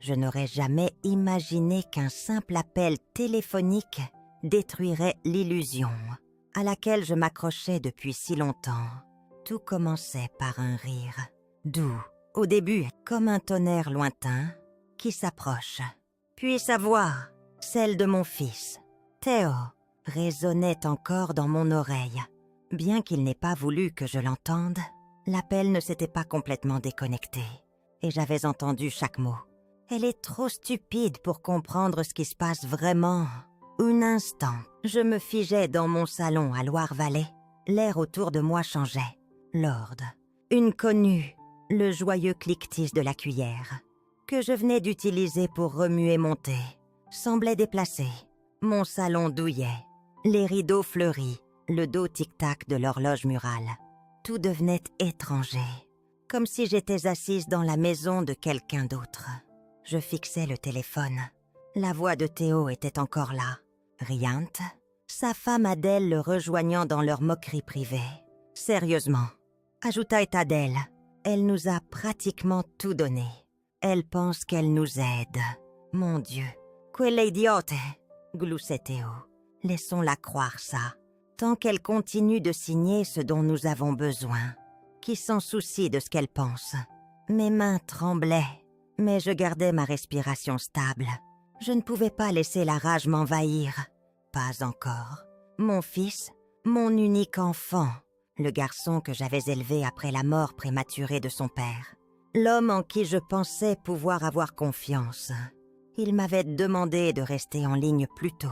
Je n'aurais jamais imaginé qu'un simple appel téléphonique détruirait l'illusion à laquelle je m'accrochais depuis si longtemps. Tout commençait par un rire, doux, au début comme un tonnerre lointain qui s'approche. Puis sa voix, celle de mon fils, Théo, résonnait encore dans mon oreille. Bien qu'il n'ait pas voulu que je l'entende, l'appel ne s'était pas complètement déconnecté et j'avais entendu chaque mot. Elle est trop stupide pour comprendre ce qui se passe vraiment. Un instant, je me figeais dans mon salon à Loire-Vallée. L'air autour de moi changeait. Lord, une connue, le joyeux cliquetis de la cuillère, que je venais d'utiliser pour remuer mon thé, semblait déplacé. Mon salon douillait, les rideaux fleuris, le dos tic-tac de l'horloge murale. Tout devenait étranger, comme si j'étais assise dans la maison de quelqu'un d'autre. Je fixais le téléphone. La voix de Théo était encore là, riante, sa femme Adèle le rejoignant dans leur moquerie privée. Sérieusement, ajouta Adèle, elle nous a pratiquement tout donné. Elle pense qu'elle nous aide. Mon Dieu, quelle idiote, gloussait Théo. Laissons-la croire ça, tant qu'elle continue de signer ce dont nous avons besoin. Qui s'en soucie de ce qu'elle pense? Mes mains tremblaient, mais je gardais ma respiration stable. Je ne pouvais pas laisser la rage m'envahir. Pas encore. Mon fils, mon unique enfant, le garçon que j'avais élevé après la mort prématurée de son père. L'homme en qui je pensais pouvoir avoir confiance. Il m'avait demandé de rester en ligne plus tôt,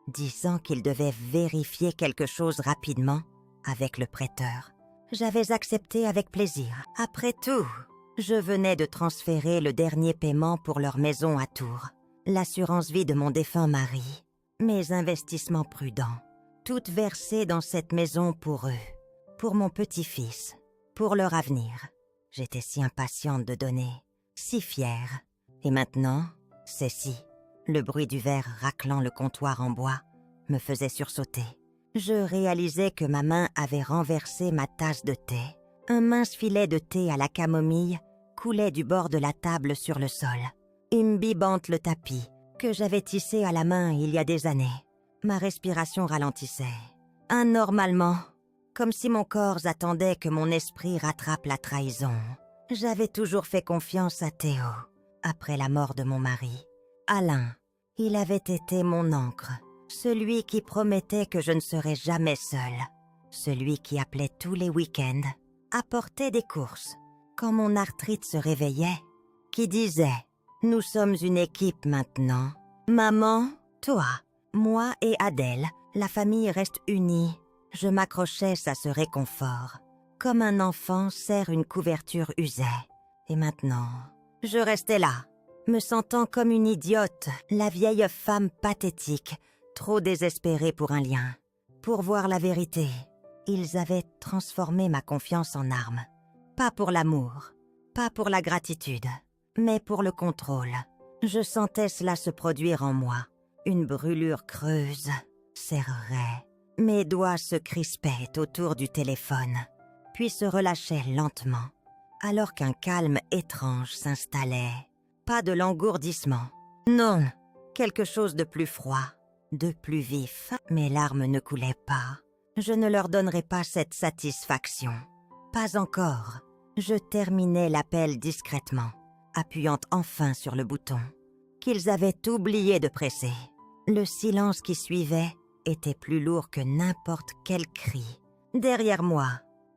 disant qu'il devait vérifier quelque chose rapidement avec le prêteur. J'avais accepté avec plaisir. Après tout, je venais de transférer le dernier paiement pour leur maison à Tours, l'assurance vie de mon défunt mari, mes investissements prudents, toutes versées dans cette maison pour eux, pour mon petit-fils, pour leur avenir. J'étais si impatiente de donner, si fière. Et maintenant, ceci, le bruit du verre raclant le comptoir en bois, me faisait sursauter. Je réalisais que ma main avait renversé ma tasse de thé. Un mince filet de thé à la camomille coulait du bord de la table sur le sol, imbibant le tapis que j'avais tissé à la main il y a des années. Ma respiration ralentissait, anormalement, comme si mon corps attendait que mon esprit rattrape la trahison. J'avais toujours fait confiance à Théo, après la mort de mon mari. Alain, il avait été mon ancre, celui qui promettait que je ne serais jamais seule, celui qui appelait tous les week-ends, apportait des courses, quand mon arthrite se réveillait, qui disait « Nous sommes une équipe maintenant. Maman, toi, moi et Adèle, la famille reste unie. » Je m'accrochais à ce réconfort, comme un enfant serre une couverture usée. Et maintenant, je restais là, me sentant comme une idiote, la vieille femme pathétique, trop désespérée pour un lien, pour voir la vérité. Ils avaient transformé ma confiance en arme. Pas pour l'amour, pas pour la gratitude, mais pour le contrôle. Je sentais cela se produire en moi. Une brûlure creuse serrerait. Mes doigts se crispaient autour du téléphone, puis se relâchaient lentement, alors qu'un calme étrange s'installait. Pas de l'engourdissement. Non, quelque chose de plus froid, de plus vif. Mes larmes ne coulaient pas. Je ne leur donnerai pas cette satisfaction. Pas encore. Je terminais l'appel discrètement, appuyant enfin sur le bouton, qu'ils avaient oublié de presser. Le silence qui suivait était plus lourd que n'importe quel cri. Derrière moi,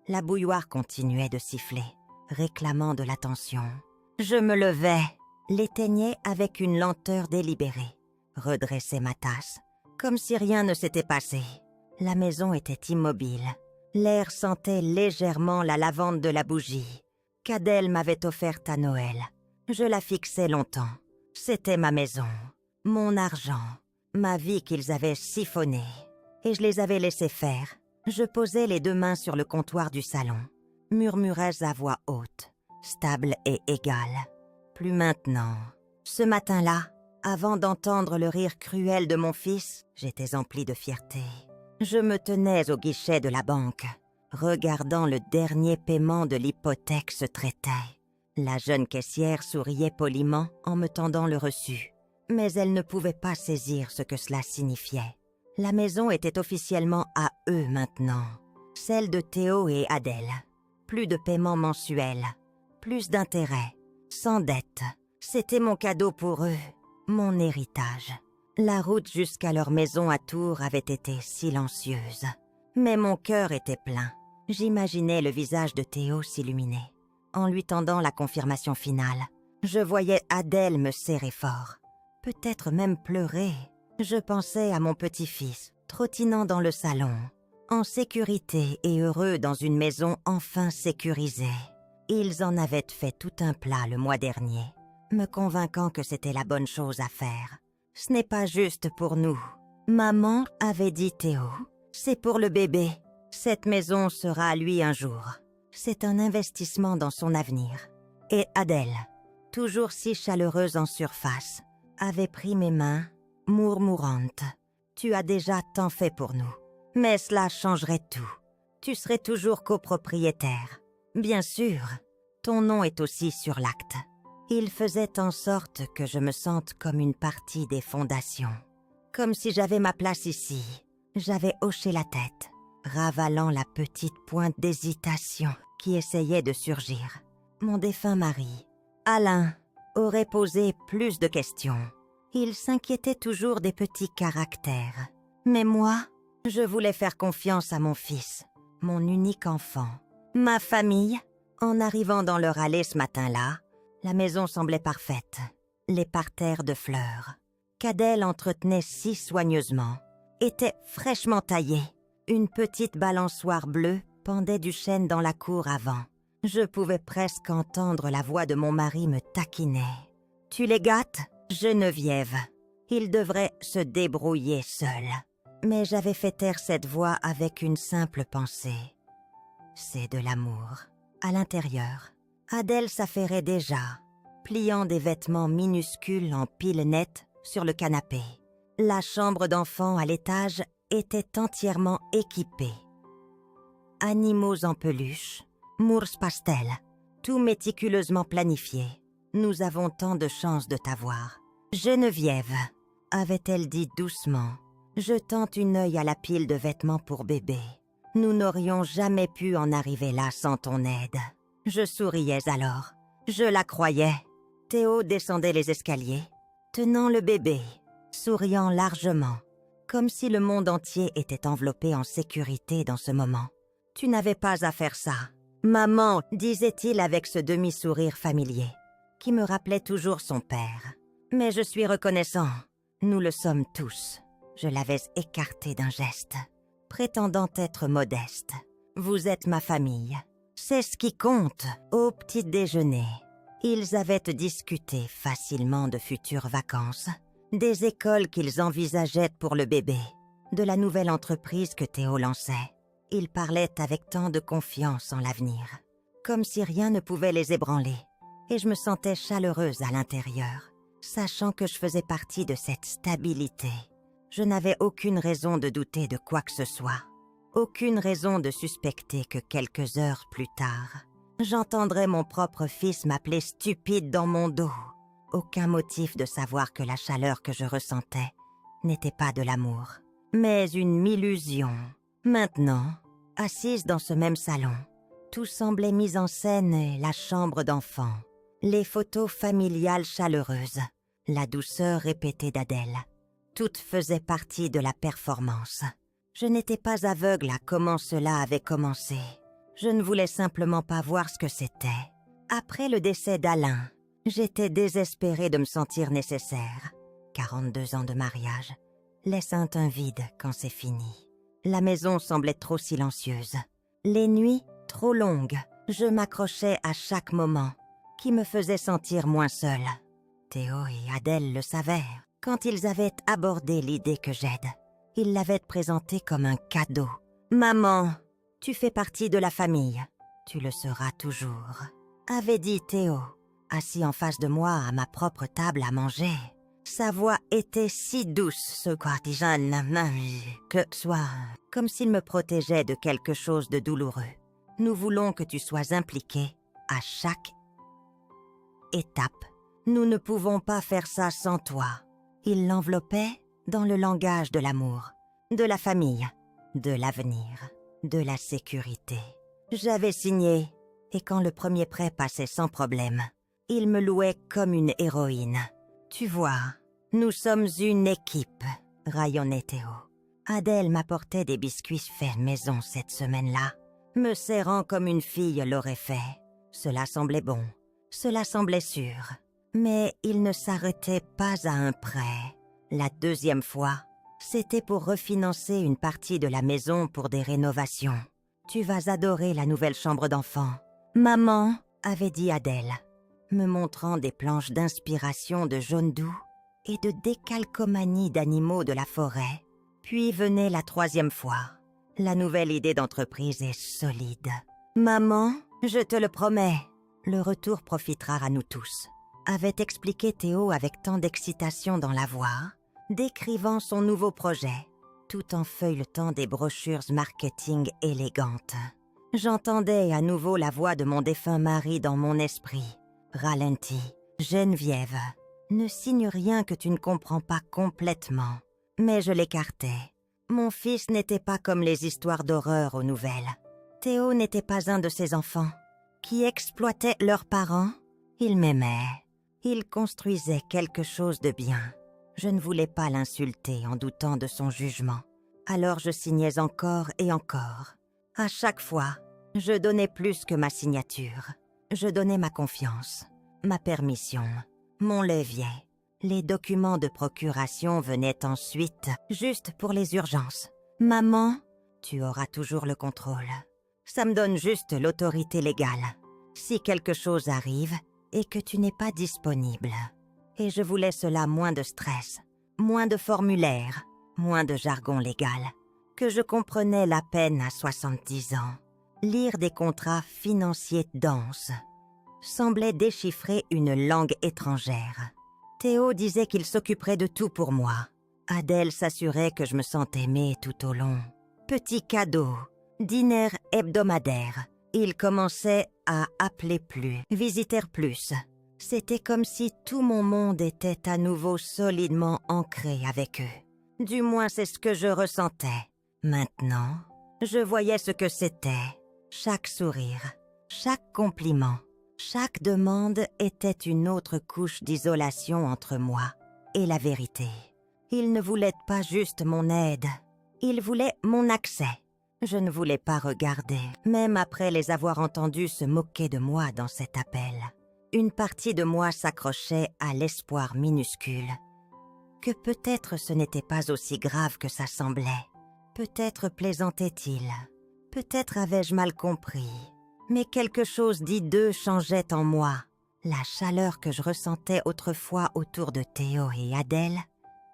la bouilloire continuait de siffler, réclamant de l'attention. Je me levais, l'éteignais avec une lenteur délibérée, redressais ma tasse, comme si rien ne s'était passé. La maison était immobile. L'air sentait légèrement la lavande de la bougie qu'Adèle m'avait offerte à Noël. Je la fixais longtemps. C'était ma maison, mon argent, ma vie qu'ils avaient siphonnée. Et je les avais laissés faire. Je posais les deux mains sur le comptoir du salon, murmurais à voix haute, stable et égale. Plus maintenant. Ce matin-là, avant d'entendre le rire cruel de mon fils, j'étais emplie de fierté. Je me tenais au guichet de la banque, regardant le dernier paiement de l'hypothèque se traiter. La jeune caissière souriait poliment en me tendant le reçu, mais elle ne pouvait pas saisir ce que cela signifiait. La maison était officiellement à eux maintenant, celle de Théo et Adèle. Plus de paiement mensuel, plus d'intérêts, sans dette. C'était mon cadeau pour eux, mon héritage. La route jusqu'à leur maison à Tours avait été silencieuse, mais mon cœur était plein. J'imaginais le visage de Théo s'illuminer. En lui tendant la confirmation finale, je voyais Adèle me serrer fort, peut-être même pleurer. Je pensais à mon petit-fils, trottinant dans le salon, en sécurité et heureux dans une maison enfin sécurisée. Ils en avaient fait tout un plat le mois dernier, me convainquant que c'était la bonne chose à faire. Ce n'est pas juste pour nous. Maman avait dit Théo, c'est pour le bébé. Cette maison sera à lui un jour. C'est un investissement dans son avenir. Et Adèle, toujours si chaleureuse en surface, avait pris mes mains, murmurante. Tu as déjà tant fait pour nous. Mais cela changerait tout. Tu serais toujours copropriétaire. Bien sûr, ton nom est aussi sur l'acte. Il faisait en sorte que je me sente comme une partie des fondations. Comme si j'avais ma place ici. J'avais hoché la tête, ravalant la petite pointe d'hésitation qui essayait de surgir. Mon défunt mari, Alain, aurait posé plus de questions. Il s'inquiétait toujours des petits caractères. Mais moi, je voulais faire confiance à mon fils, mon unique enfant. Ma famille, en arrivant dans leur allée ce matin-là, la maison semblait parfaite, les parterres de fleurs, qu'Adèle entretenait si soigneusement, étaient fraîchement taillés. Une petite balançoire bleue pendait du chêne dans la cour avant. Je pouvais presque entendre la voix de mon mari me taquiner. « Tu les gâtes, Geneviève. Ils devraient se débrouiller seuls. » Mais j'avais fait taire cette voix avec une simple pensée. C'est de l'amour. À l'intérieur, Adèle s'affairait déjà, pliant des vêtements minuscules en piles nettes sur le canapé. La chambre d'enfant à l'étage était entièrement équipée. Animaux en peluche, mousse pastel, tout méticuleusement planifié. Nous avons tant de chance de t'avoir. Geneviève, avait-elle dit doucement, jetant un œil à la pile de vêtements pour bébé. Nous n'aurions jamais pu en arriver là sans ton aide. Je souriais alors. Je la croyais. Théo descendait les escaliers, tenant le bébé, souriant largement, comme si le monde entier était enveloppé en sécurité dans ce moment. « Tu n'avais pas à faire ça. »« Maman » disait-il avec ce demi-sourire familier, qui me rappelait toujours son père. « Mais je suis reconnaissant. Nous le sommes tous. » Je l'avais écarté d'un geste, prétendant être modeste. « Vous êtes ma famille. C'est ce qui compte. » Au petit déjeuner, ils avaient discuté facilement de futures vacances, des écoles qu'ils envisageaient pour le bébé, de la nouvelle entreprise que Théo lançait. Ils parlaient avec tant de confiance en l'avenir, comme si rien ne pouvait les ébranler. Et je me sentais chaleureuse à l'intérieur, sachant que je faisais partie de cette stabilité. Je n'avais aucune raison de douter de quoi que ce soit. Aucune raison de suspecter que quelques heures plus tard, j'entendrais mon propre fils m'appeler stupide dans mon dos. Aucun motif de savoir que la chaleur que je ressentais n'était pas de l'amour, mais une illusion. Maintenant, assise dans ce même salon, tout semblait mis en scène et la chambre d'enfant, les photos familiales chaleureuses, la douceur répétée d'Adèle. Tout faisait partie de la performance. Je n'étais pas aveugle à comment cela avait commencé. Je ne voulais simplement pas voir ce que c'était. Après le décès d'Alain, j'étais désespérée de me sentir nécessaire. 42 ans de mariage laissent un vide quand c'est fini. La maison semblait trop silencieuse. Les nuits, trop longues. Je m'accrochais à chaque moment, qui me faisait sentir moins seule. Théo et Adèle le savaient. Quand ils avaient abordé l'idée que j'aide, ils l'avaient présentée comme un cadeau. « Maman, tu fais partie de la famille. Tu le seras toujours. » avait dit Théo, assis en face de moi à ma propre table à manger. Sa voix était si douce, ce courtisan, que soit comme s'il me protégeait de quelque chose de douloureux. Nous voulons que tu sois impliqué à chaque étape. Nous ne pouvons pas faire ça sans toi. Il l'enveloppait dans le langage de l'amour, de la famille, de l'avenir, de la sécurité. J'avais signé, et quand le premier prêt passait sans problème, il me louait comme une héroïne. Tu vois, nous sommes une équipe, rayonnait Théo. Adèle m'apportait des biscuits faits maison cette semaine-là, me serrant comme une fille l'aurait fait. Cela semblait bon, cela semblait sûr. Mais il ne s'arrêtait pas à un prêt. La deuxième fois, c'était pour refinancer une partie de la maison pour des rénovations. Tu vas adorer la nouvelle chambre d'enfant. Maman, avait dit Adèle, me montrant des planches d'inspiration de jaune doux et de décalcomanie d'animaux de la forêt. Puis venait la troisième fois. La nouvelle idée d'entreprise est solide. Maman, je te le promets, le retour profitera à nous tous, avait expliqué Théo avec tant d'excitation dans la voix, décrivant son nouveau projet, tout en feuilletant des brochures marketing élégantes. J'entendais à nouveau la voix de mon défunt mari dans mon esprit. Ralenti, Geneviève, ne signe rien que tu ne comprends pas complètement. Mais je l'écartais. Mon fils n'était pas comme les histoires d'horreur aux nouvelles. Théo n'était pas un de ces enfants qui exploitaient leurs parents. Il m'aimait. Il construisait quelque chose de bien. Je ne voulais pas l'insulter en doutant de son jugement. Alors je signais encore et encore. À chaque fois, je donnais plus que ma signature. Je donnais ma confiance, ma permission, mon levier. Les documents de procuration venaient ensuite, juste pour les urgences. Maman, tu auras toujours le contrôle. Ça me donne juste l'autorité légale. Si quelque chose arrive et que tu n'es pas disponible. Et je voulais cela moins de stress, moins de formulaires, moins de jargon légal, que je comprenais la peine à 70 ans. Lire des contrats financiers denses semblait déchiffrer une langue étrangère. Théo disait qu'il s'occuperait de tout pour moi. Adèle s'assurait que je me sentais aimée tout au long. Petits cadeaux, dîner hebdomadaire. Ils commençaient à appeler plus, visiter plus. C'était comme si tout mon monde était à nouveau solidement ancré avec eux. Du moins, c'est ce que je ressentais. Maintenant, je voyais ce que c'était. Chaque sourire, chaque compliment, chaque demande était une autre couche d'isolation entre moi et la vérité. Ils ne voulaient pas juste mon aide, ils voulaient mon accès. Je ne voulais pas regarder, même après les avoir entendus se moquer de moi dans cet appel. Une partie de moi s'accrochait à l'espoir minuscule que peut-être ce n'était pas aussi grave que ça semblait. Peut-être plaisantait-il, peut-être avais-je mal compris. Mais quelque chose d'hideux changeait en moi. La chaleur que je ressentais autrefois autour de Théo et Adèle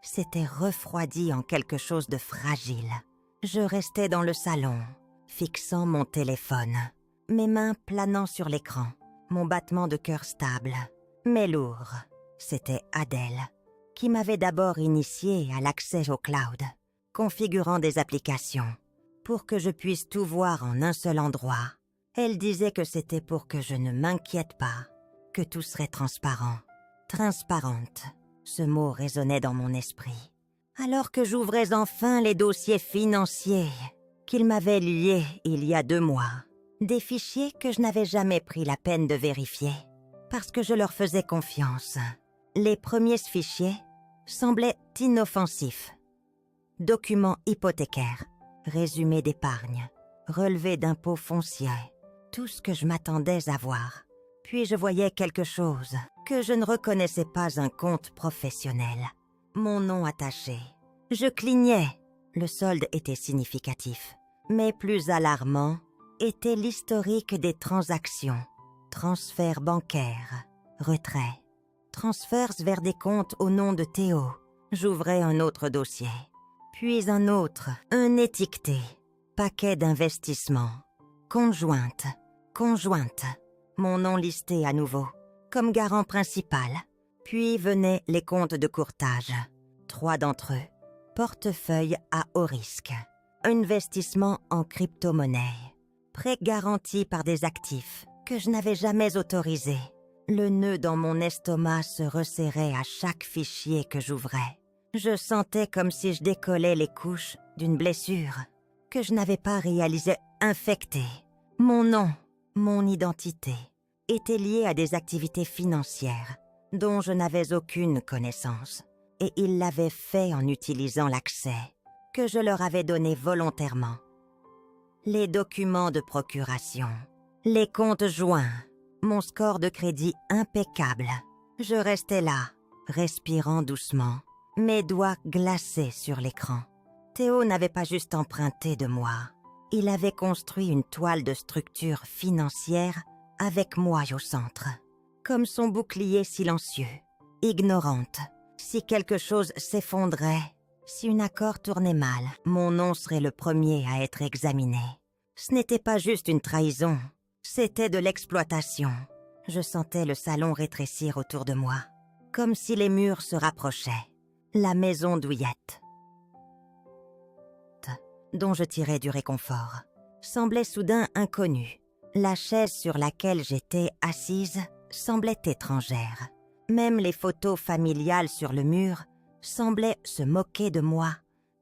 s'était refroidie en quelque chose de fragile. Je restais dans le salon, fixant mon téléphone, mes mains planant sur l'écran, mon battement de cœur stable, mais lourd. C'était Adèle qui m'avait d'abord initié à l'accès au cloud, configurant des applications pour que je puisse tout voir en un seul endroit. Elle disait que c'était pour que je ne m'inquiète pas, que tout serait transparent. Transparente, ce mot résonnait dans mon esprit. Alors que j'ouvrais enfin les dossiers financiers qu'ils m'avaient liés il y a 2 mois. Des fichiers que je n'avais jamais pris la peine de vérifier, parce que je leur faisais confiance. Les premiers fichiers semblaient inoffensifs. Documents hypothécaires, résumés d'épargne, relevés d'impôts fonciers. Tout ce que je m'attendais à voir. Puis je voyais quelque chose que je ne reconnaissais pas un compte professionnel. Mon nom attaché. Je clignais. Le solde était significatif. Mais plus alarmant était l'historique des transactions. Transferts bancaires, retraits, transferts vers des comptes au nom de Théo. J'ouvrais un autre dossier. Puis un autre, un étiqueté. Paquet d'investissements. Conjointe. Mon nom listé à nouveau, comme garant principal. Puis venaient les comptes de courtage. 3 d'entre eux. Portefeuille à haut risque. Investissement en crypto-monnaie. Prêt garanti par des actifs que je n'avais jamais autorisés. Le nœud dans mon estomac se resserrait à chaque fichier que j'ouvrais. Je sentais comme si je décollais les couches d'une blessure que je n'avais pas réalisée infectée. Mon nom, mon identité, étaient liés à des activités financières dont je n'avais aucune connaissance, et ils l'avaient fait en utilisant l'accès que je leur avais donné volontairement. Les documents de procuration, les comptes joints, mon score de crédit impeccable. Je restais là, respirant doucement, mes doigts glacés sur l'écran. Théo n'avait pas juste emprunté de moi, il avait construit une toile de structure financière avec moi au centre, comme son bouclier silencieux, ignorante. Si quelque chose s'effondrait, si une accord tournait mal, mon nom serait le premier à être examiné. Ce n'était pas juste une trahison, c'était de l'exploitation. Je sentais le salon rétrécir autour de moi, comme si les murs se rapprochaient. La maison douillette, dont je tirais du réconfort, semblait soudain inconnue. La chaise sur laquelle j'étais assise semblait étrangère. Même les photos familiales sur le mur semblaient se moquer de moi,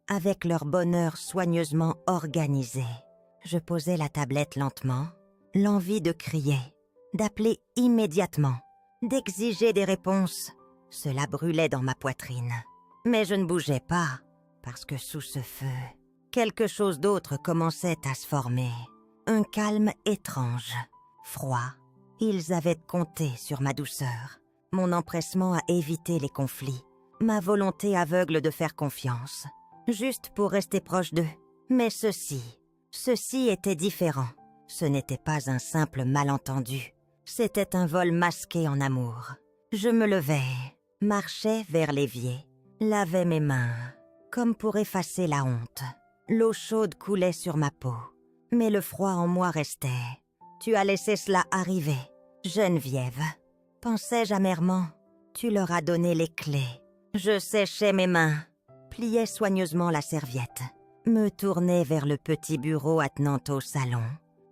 avec leur bonheur soigneusement organisé. Je posais la tablette lentement, l'envie de crier, d'appeler immédiatement, d'exiger des réponses. Cela brûlait dans ma poitrine. Mais je ne bougeais pas, parce que sous ce feu, quelque chose d'autre commençait à se former. Un calme étrange, froid. Ils avaient compté sur ma douceur, mon empressement à éviter les conflits, ma volonté aveugle de faire confiance, juste pour rester proche d'eux. Mais ceci était différent. Ce n'était pas un simple malentendu. C'était un vol masqué en amour. Je me levais, marchais vers l'évier, lavais mes mains, comme pour effacer la honte. L'eau chaude coulait sur ma peau, mais le froid en moi restait. Tu as laissé cela arriver, Geneviève, pensais-je amèrement. Tu leur as donné les clés. Je séchais mes mains, pliais soigneusement la serviette, me tournais vers le petit bureau attenant au salon.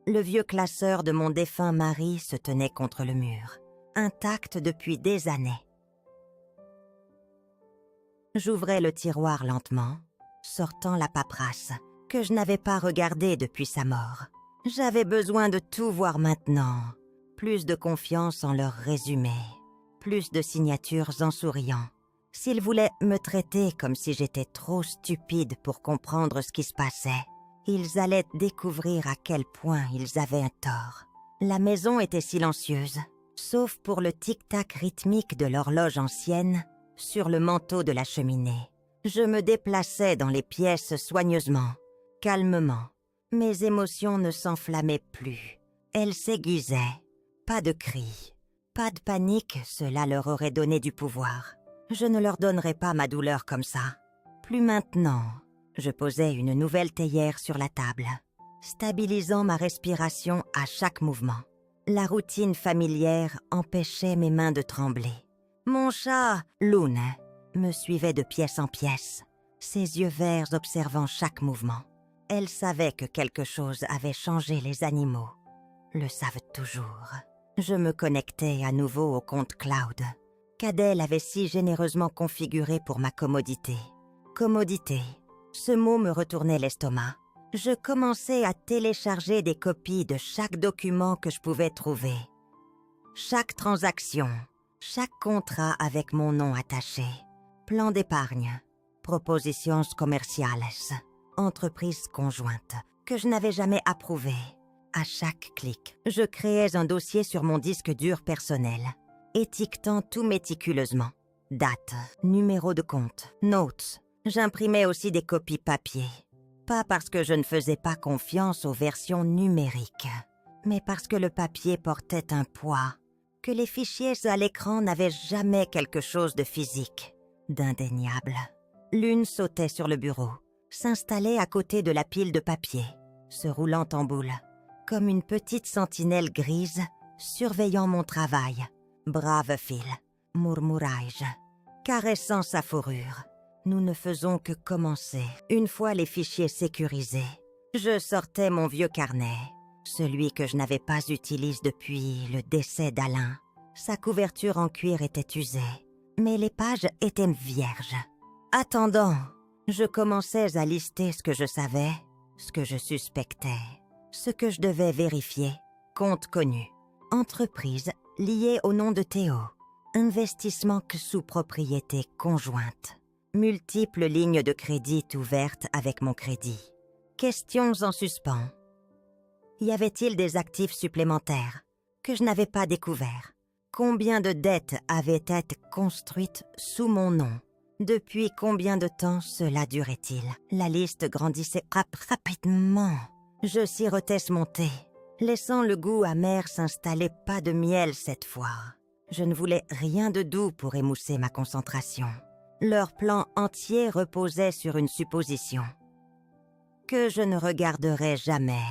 Le vieux classeur de mon défunt mari se tenait contre le mur, intact depuis des années. J'ouvrais le tiroir lentement, sortant la paperasse que je n'avais pas regardée depuis sa mort. J'avais besoin de tout voir maintenant, plus de confiance en leurs résumés, plus de signatures en souriant. S'ils voulaient me traiter comme si j'étais trop stupide pour comprendre ce qui se passait, ils allaient découvrir à quel point ils avaient un tort. La maison était silencieuse, sauf pour le tic-tac rythmique de l'horloge ancienne sur le manteau de la cheminée. Je me déplaçais dans les pièces soigneusement, calmement. Mes émotions ne s'enflammaient plus. Elles s'aiguisaient. Pas de cris, pas de panique, cela leur aurait donné du pouvoir. Je ne leur donnerai pas ma douleur comme ça. Plus maintenant. Je posais une nouvelle théière sur la table, stabilisant ma respiration à chaque mouvement. La routine familière empêchait mes mains de trembler. Mon chat, Loon, me suivait de pièce en pièce, ses yeux verts observant chaque mouvement. Elle savait que quelque chose avait changé les animaux. Le savent toujours. Je me connectais à nouveau au compte cloud, qu'Adèle avait si généreusement configuré pour ma commodité. Commodité. Ce mot me retournait l'estomac. Je commençais à télécharger des copies de chaque document que je pouvais trouver. Chaque transaction, chaque contrat avec mon nom attaché. Plan d'épargne, propositions commerciales, entreprise conjointe, que je n'avais jamais approuvé. À chaque clic, je créais un dossier sur mon disque dur personnel, étiquetant tout méticuleusement. Date, numéro de compte, notes. J'imprimais aussi des copies papier. Pas parce que je ne faisais pas confiance aux versions numériques, mais parce que le papier portait un poids, que les fichiers à l'écran n'avaient jamais quelque chose de physique, d'indéniable. L'une sautait sur le bureau, s'installait à côté de la pile de papier, se roulant en boule, comme une petite sentinelle grise surveillant mon travail. Brave fil, murmurai-je, caressant sa fourrure. Nous ne faisons que commencer. Une fois les fichiers sécurisés, je sortais mon vieux carnet, celui que je n'avais pas utilisé depuis le décès d'Alain, Sa couverture en cuir était usée, mais les pages étaient vierges. Attendant, je commençais à lister ce que je savais, ce que je suspectais, ce que je devais vérifier. Compte connu. Entreprise liée au nom de Théo. Investissement sous propriété conjointe. Multiples lignes de crédit ouvertes avec mon crédit. Questions en suspens. Y avait-il des actifs supplémentaires que je n'avais pas découverts? Combien de dettes avaient été construites sous mon nom? Depuis combien de temps cela durait-il? La liste grandissait rapidement. Je sirotais mon thé, laissant le goût amer s'installer. Pas de miel cette fois. Je ne voulais rien de doux pour émousser ma concentration. Leur plan entier reposait sur une supposition. Que je ne regarderais jamais,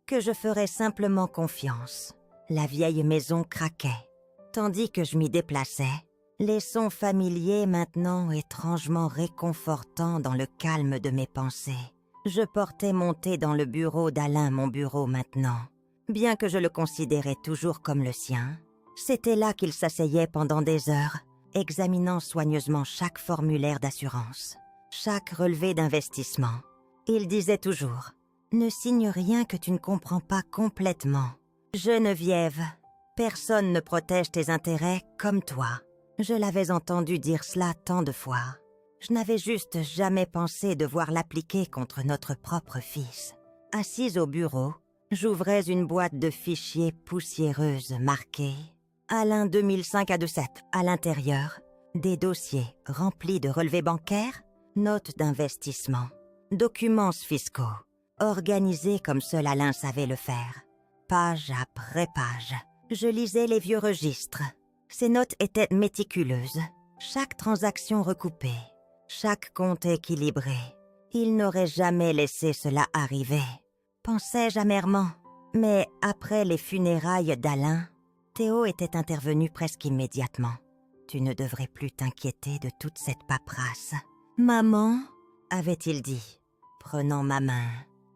que je ferais simplement confiance. La vieille maison craquait, tandis que je m'y déplaçais. Les sons familiers maintenant étrangement réconfortants dans le calme de mes pensées. Je portais mon thé dans le bureau d'Alain, mon bureau maintenant. Bien que je le considérais toujours comme le sien, c'était là qu'il s'asseyait pendant des heures, examinant soigneusement chaque formulaire d'assurance, chaque relevé d'investissement. Il disait toujours « Ne signe rien que tu ne comprends pas complètement. Geneviève, personne ne protège tes intérêts comme toi. » Je l'avais entendu dire cela tant de fois. Je n'avais juste jamais pensé devoir l'appliquer contre notre propre fils. Assise au bureau, j'ouvrais une boîte de fichiers poussiéreuse marquée « Alain 2005 à 27 ». À l'intérieur, des dossiers remplis de relevés bancaires, notes d'investissement, documents fiscaux, organisés comme seul Alain savait le faire. Page après page, je lisais les vieux registres. Ces notes étaient méticuleuses, chaque transaction recoupée, chaque compte équilibré. Il n'aurait jamais laissé cela arriver, pensais-je amèrement. Mais après les funérailles d'Alain, Théo était intervenu presque immédiatement. « Tu ne devrais plus t'inquiéter de toute cette paperasse. »« Maman, avait-il dit, prenant ma main,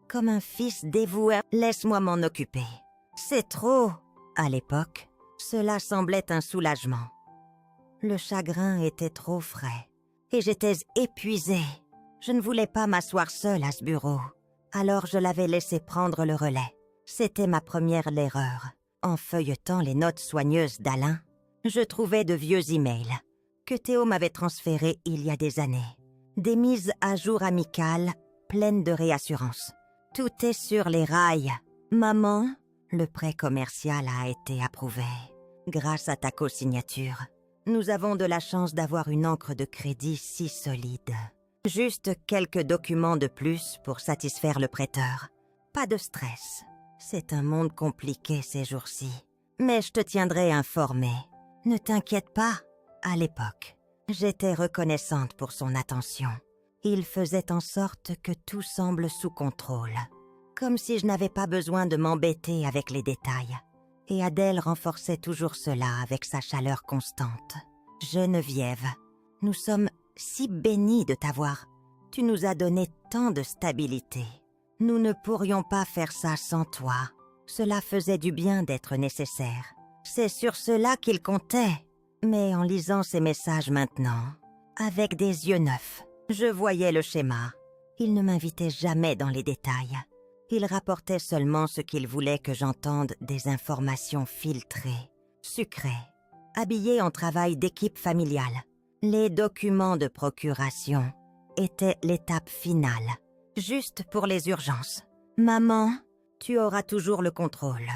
comme un fils dévoué, laisse-moi m'en occuper. C'est trop. » À l'époque, cela semblait un soulagement. Le chagrin était trop frais, et j'étais épuisée. Je ne voulais pas m'asseoir seule à ce bureau. Alors je l'avais laissé prendre le relais. C'était ma première erreur. En feuilletant les notes soigneuses d'Alain, je trouvais de vieux emails que Théo m'avait transférés il y a des années. Des mises à jour amicales pleines de réassurance. Tout est sur les rails. Maman, le prêt commercial a été approuvé. Grâce à ta co-signature, nous avons de la chance d'avoir une encre de crédit si solide. Juste quelques documents de plus pour satisfaire le prêteur. Pas de stress. C'est un monde compliqué ces jours-ci. Mais je te tiendrai informé. Ne t'inquiète pas. À l'époque, j'étais reconnaissante pour son attention. Il faisait en sorte que tout semble sous contrôle. Comme si je n'avais pas besoin de m'embêter avec les détails. Et Adèle renforçait toujours cela avec sa chaleur constante. Geneviève, nous sommes si bénis de t'avoir. Tu nous as donné tant de stabilité. Nous ne pourrions pas faire ça sans toi. Cela faisait du bien d'être nécessaire. C'est sur cela qu'il comptait. Mais en lisant ces messages maintenant, avec des yeux neufs, je voyais le schéma. Il ne m'invitait jamais dans les détails. Il rapportait seulement ce qu'il voulait que j'entende, des informations filtrées, sucrées, habillées en travail d'équipe familiale. Les documents de procuration étaient l'étape finale, juste pour les urgences. Maman, tu auras toujours le contrôle.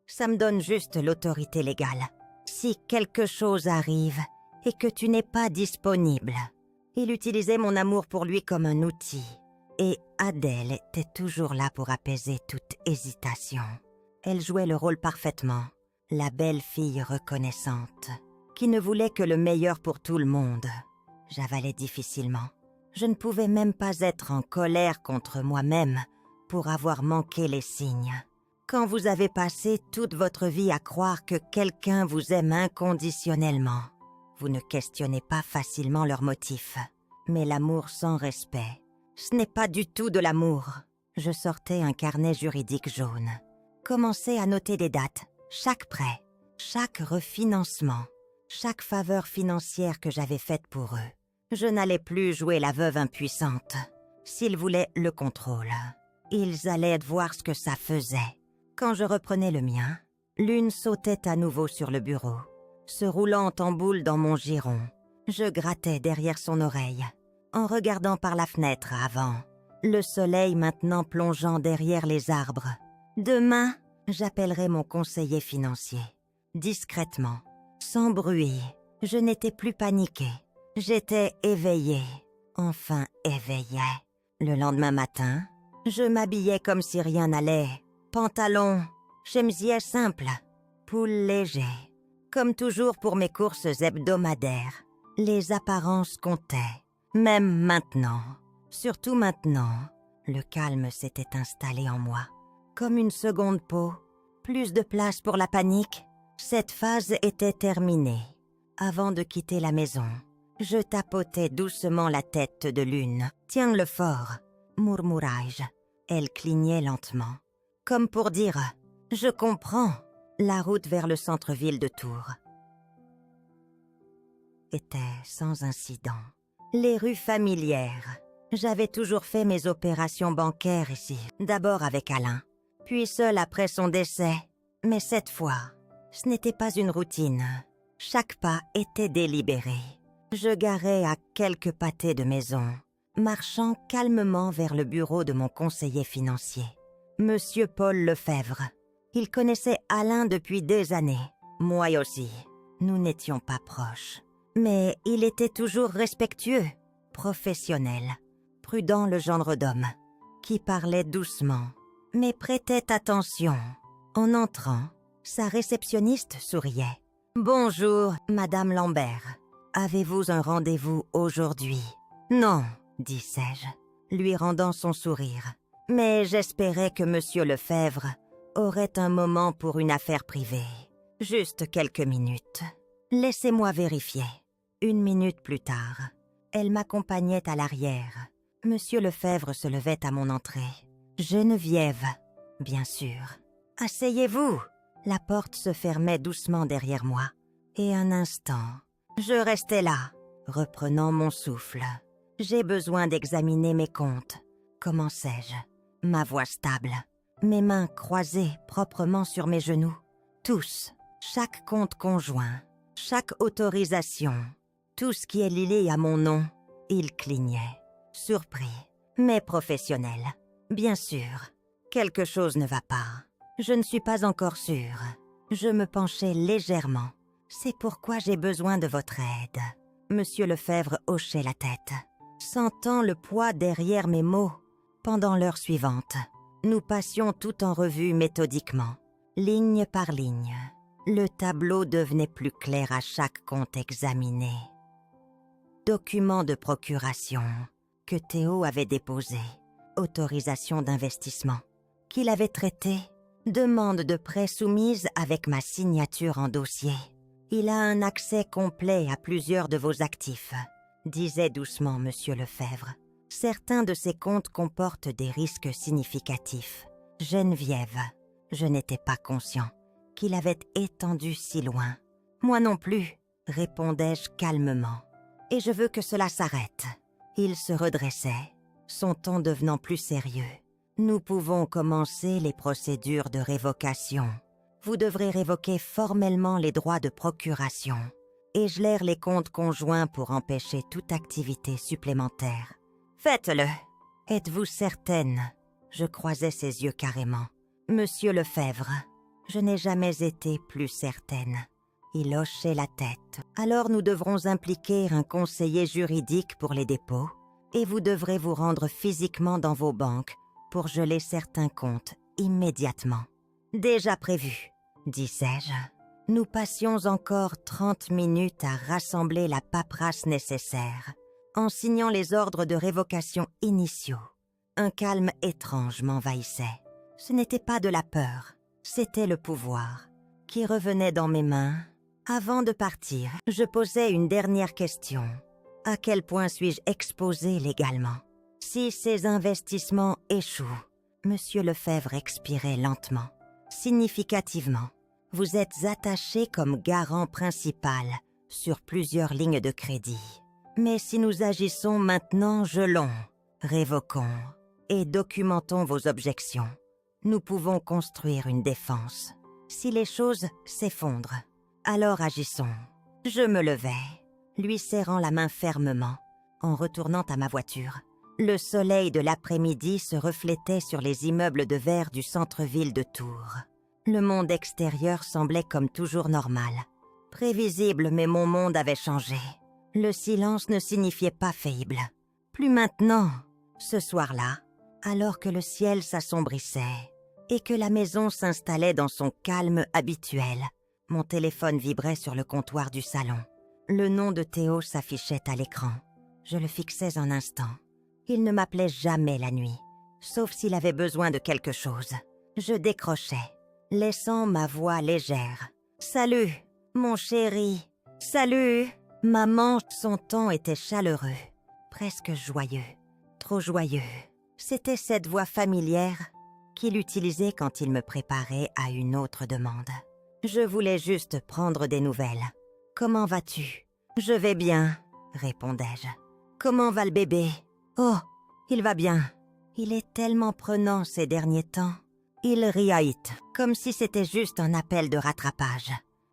Ça me donne juste l'autorité légale. Si quelque chose arrive et que tu n'es pas disponible. Il utilisait mon amour pour lui comme un outil. Et Adèle était toujours là pour apaiser toute hésitation. Elle jouait le rôle parfaitement, la belle fille reconnaissante, qui ne voulait que le meilleur pour tout le monde. J'avalais difficilement. Je ne pouvais même pas être en colère contre moi-même pour avoir manqué les signes. Quand vous avez passé toute votre vie à croire que quelqu'un vous aime inconditionnellement, vous ne questionnez pas facilement leurs motifs. Mais l'amour sans respect, ce n'est pas du tout de l'amour. Je sortais un carnet juridique jaune. Commençais à noter des dates, chaque prêt, chaque refinancement, chaque faveur financière que j'avais faite pour eux. Je n'allais plus jouer la veuve impuissante. S'ils voulaient le contrôle, ils allaient voir ce que ça faisait. Quand je reprenais le mien, l'une sautait à nouveau sur le bureau, se roulant en boule dans mon giron. Je grattais derrière son oreille, en regardant par la fenêtre avant, le soleil maintenant plongeant derrière les arbres. Demain, j'appellerai mon conseiller financier. Discrètement, sans bruit, je n'étais plus paniquée. J'étais éveillée, enfin éveillée. Le lendemain matin, je m'habillais comme si rien n'allait. Pantalon, chemisier simple, pull léger. Comme toujours pour mes courses hebdomadaires, les apparences comptaient. Même maintenant, surtout maintenant, le calme s'était installé en moi. Comme une seconde peau, plus de place pour la panique. Cette phase était terminée. Avant de quitter la maison, je tapotais doucement la tête de l'une. « Tiens-le fort », murmurai-je. Elle clignait lentement, comme pour dire « Je comprends ». La route vers le centre-ville de Tours était sans incident. Les rues familières. J'avais toujours fait mes opérations bancaires ici, d'abord avec Alain, puis seul après son décès. Mais cette fois, ce n'était pas une routine. Chaque pas était délibéré. Je garais à quelques pâtés de maison, marchant calmement vers le bureau de mon conseiller financier, Monsieur Paul Lefebvre. Il connaissait Alain depuis des années. Moi aussi. Nous n'étions pas proches. Mais il était toujours respectueux, professionnel, prudent le genre d'homme, qui parlait doucement, mais prêtait attention. En entrant, sa réceptionniste souriait. « Bonjour, Madame Lambert. Avez-vous un rendez-vous aujourd'hui ?»« Non, disais-je, lui rendant son sourire. Mais j'espérais que Monsieur Lefebvre aurait un moment pour une affaire privée. Juste quelques minutes. Laissez-moi vérifier. » 1 minute plus tard, elle m'accompagnait à l'arrière. Monsieur Lefebvre se levait à mon entrée. Geneviève, bien sûr. « Asseyez-vous !» La porte se fermait doucement derrière moi. Et un instant, je restais là, reprenant mon souffle. J'ai besoin d'examiner mes comptes. Commençai-je, ma voix stable, mes mains croisées proprement sur mes genoux. Tous, chaque compte conjoint, chaque autorisation, tout ce qui est lié à mon nom. Il clignait, surpris, mais professionnel. Bien sûr, quelque chose ne va pas. Je ne suis pas encore sûre. Je me penchai légèrement. C'est pourquoi j'ai besoin de votre aide. Monsieur Lefebvre hochait la tête, sentant le poids derrière mes mots. Pendant l'heure suivante, nous passions tout en revue méthodiquement, ligne par ligne. Le tableau devenait plus clair à chaque compte examiné. Document de procuration que Théo avait déposé, autorisation d'investissement qu'il avait traité, demande de prêt soumise avec ma signature en dossier. Il a un accès complet à plusieurs de vos actifs, disait doucement Monsieur Lefebvre. Certains de ces comptes comportent des risques significatifs. Geneviève, je n'étais pas conscient qu'il avait étendu si loin. Moi non plus, répondais-je calmement. Et je veux que cela s'arrête. Il se redressait, son ton devenant plus sérieux. Nous pouvons commencer les procédures de révocation. Vous devrez révoquer formellement les droits de procuration et geler les comptes conjoints pour empêcher toute activité supplémentaire. Faites-le. Êtes-vous certaine? Je croisais ses yeux carrément. Monsieur Lefebvre, je n'ai jamais été plus certaine. Il hochait la tête. Alors nous devrons impliquer un conseiller juridique pour les dépôts et vous devrez vous rendre physiquement dans vos banques pour geler certains comptes immédiatement. Déjà prévu, disais-je. Nous passions encore 30 minutes à rassembler la paperasse nécessaire, en signant les ordres de révocation initiaux. Un calme étrange m'envahissait. Ce n'était pas de la peur, c'était le pouvoir qui revenait dans mes mains. Avant de partir, je posais une dernière question. À quel point suis-je exposé légalement? Si ces investissements échouent, Monsieur Lefebvre expirait lentement, significativement. Vous êtes attaché comme garant principal sur plusieurs lignes de crédit. Mais si nous agissons maintenant, gelons, révoquons et documentons vos objections. Nous pouvons construire une défense. Si les choses s'effondrent, alors agissons. Je me levai, lui serrant la main fermement, en retournant à ma voiture. Le soleil de l'après-midi se reflétait sur les immeubles de verre du centre-ville de Tours. Le monde extérieur semblait comme toujours normal. Prévisible, mais mon monde avait changé. Le silence ne signifiait pas faillible. Plus maintenant, ce soir-là, alors que le ciel s'assombrissait et que la maison s'installait dans son calme habituel, mon téléphone vibrait sur le comptoir du salon. Le nom de Théo s'affichait à l'écran. Je le fixais un instant. Il ne m'appelait jamais la nuit, sauf s'il avait besoin de quelque chose. Je décrochais, laissant ma voix légère. « Salut, mon chéri. Salut !» Maman, son ton était chaleureux, presque joyeux, trop joyeux. C'était cette voix familière qu'il utilisait quand il me préparait à une autre demande. Je voulais juste prendre des nouvelles. « Comment vas-tu ?»« Je vais bien, » répondais-je. « Comment va le bébé ?»« Oh, il va bien. Il est tellement prenant ces derniers temps. » Il riait, comme si c'était juste un appel de rattrapage.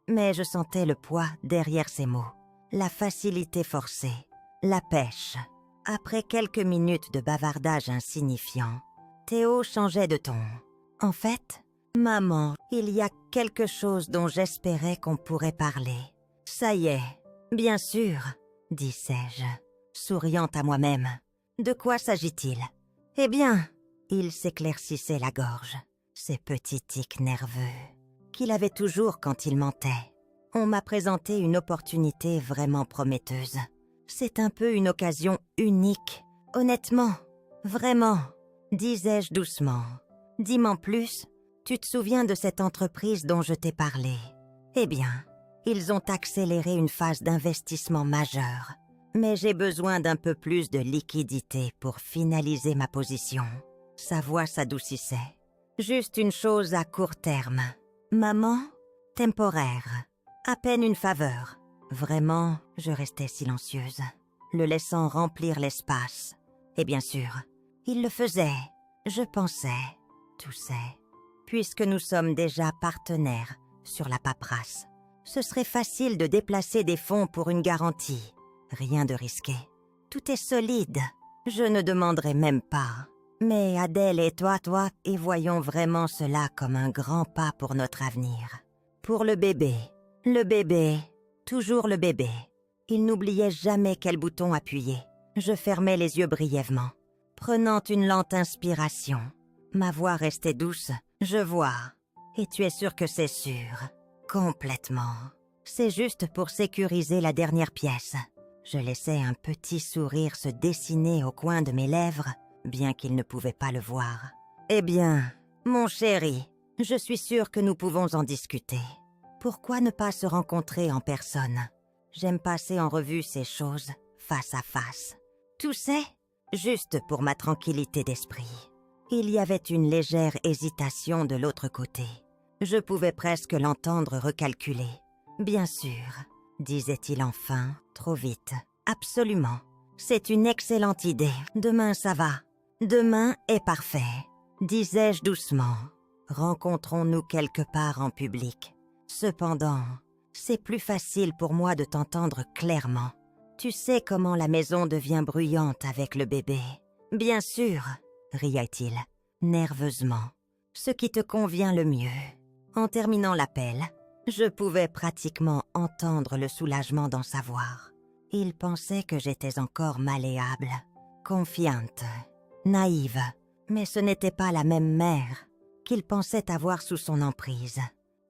Mais je sentais le poids derrière ces mots. La facilité forcée, la pêche. Après quelques minutes de bavardage insignifiant, Théo changeait de ton. « En fait, maman, il y a quelque chose dont j'espérais qu'on pourrait parler. »« Ça y est, bien sûr, » disais-je, souriant à moi-même. « De quoi s'agit-il ?»« Eh bien, » il s'éclaircissait la gorge, ces petits tics nerveux, qu'il avait toujours quand il mentait. On m'a présenté une opportunité vraiment prometteuse. C'est un peu une occasion unique. Honnêtement, vraiment, disais-je doucement. Dis-m'en plus, tu te souviens de cette entreprise dont je t'ai parlé? Eh bien, ils ont accéléré une phase d'investissement majeure. Mais j'ai besoin d'un peu plus de liquidité pour finaliser ma position. Sa voix s'adoucissait. Juste une chose à court terme. Maman, temporaire. À peine une faveur. Vraiment, je restais silencieuse, le laissant remplir l'espace. Et bien sûr, il le faisait. Je pensais, toussais. Puisque nous sommes déjà partenaires sur la paperasse, ce serait facile de déplacer des fonds pour une garantie. Rien de risqué. Tout est solide. Je ne demanderai même pas. Mais Adèle et toi, et voyons vraiment cela comme un grand pas pour notre avenir. Pour le bébé, toujours le bébé. Il n'oubliait jamais quel bouton appuyer. Je fermais les yeux brièvement, prenant une lente inspiration. Ma voix restait douce. Je vois. Et tu es sûr que c'est sûr? Complètement. C'est juste pour sécuriser la dernière pièce. Je laissais un petit sourire se dessiner au coin de mes lèvres, bien qu'il ne pouvait pas le voir. Eh bien, mon chéri, je suis sûre que nous pouvons en discuter. Pourquoi ne pas se rencontrer en personne? J'aime passer en revue ces choses face à face. Tu sais, juste pour ma tranquillité d'esprit. Il y avait une légère hésitation de l'autre côté. Je pouvais presque l'entendre recalculer. Bien sûr, disait-il enfin, trop vite. Absolument. C'est une excellente idée. Demain, ça va. Demain est parfait, disais-je doucement. Rencontrons-nous quelque part en public. Cependant, c'est plus facile pour moi de t'entendre clairement. Tu sais comment la maison devient bruyante avec le bébé. Bien sûr, riait-il, nerveusement. Ce qui te convient le mieux. En terminant l'appel, je pouvais pratiquement entendre le soulagement dans sa voix. Il pensait que j'étais encore malléable, confiante, naïve, mais ce n'était pas la même mère qu'il pensait avoir sous son emprise.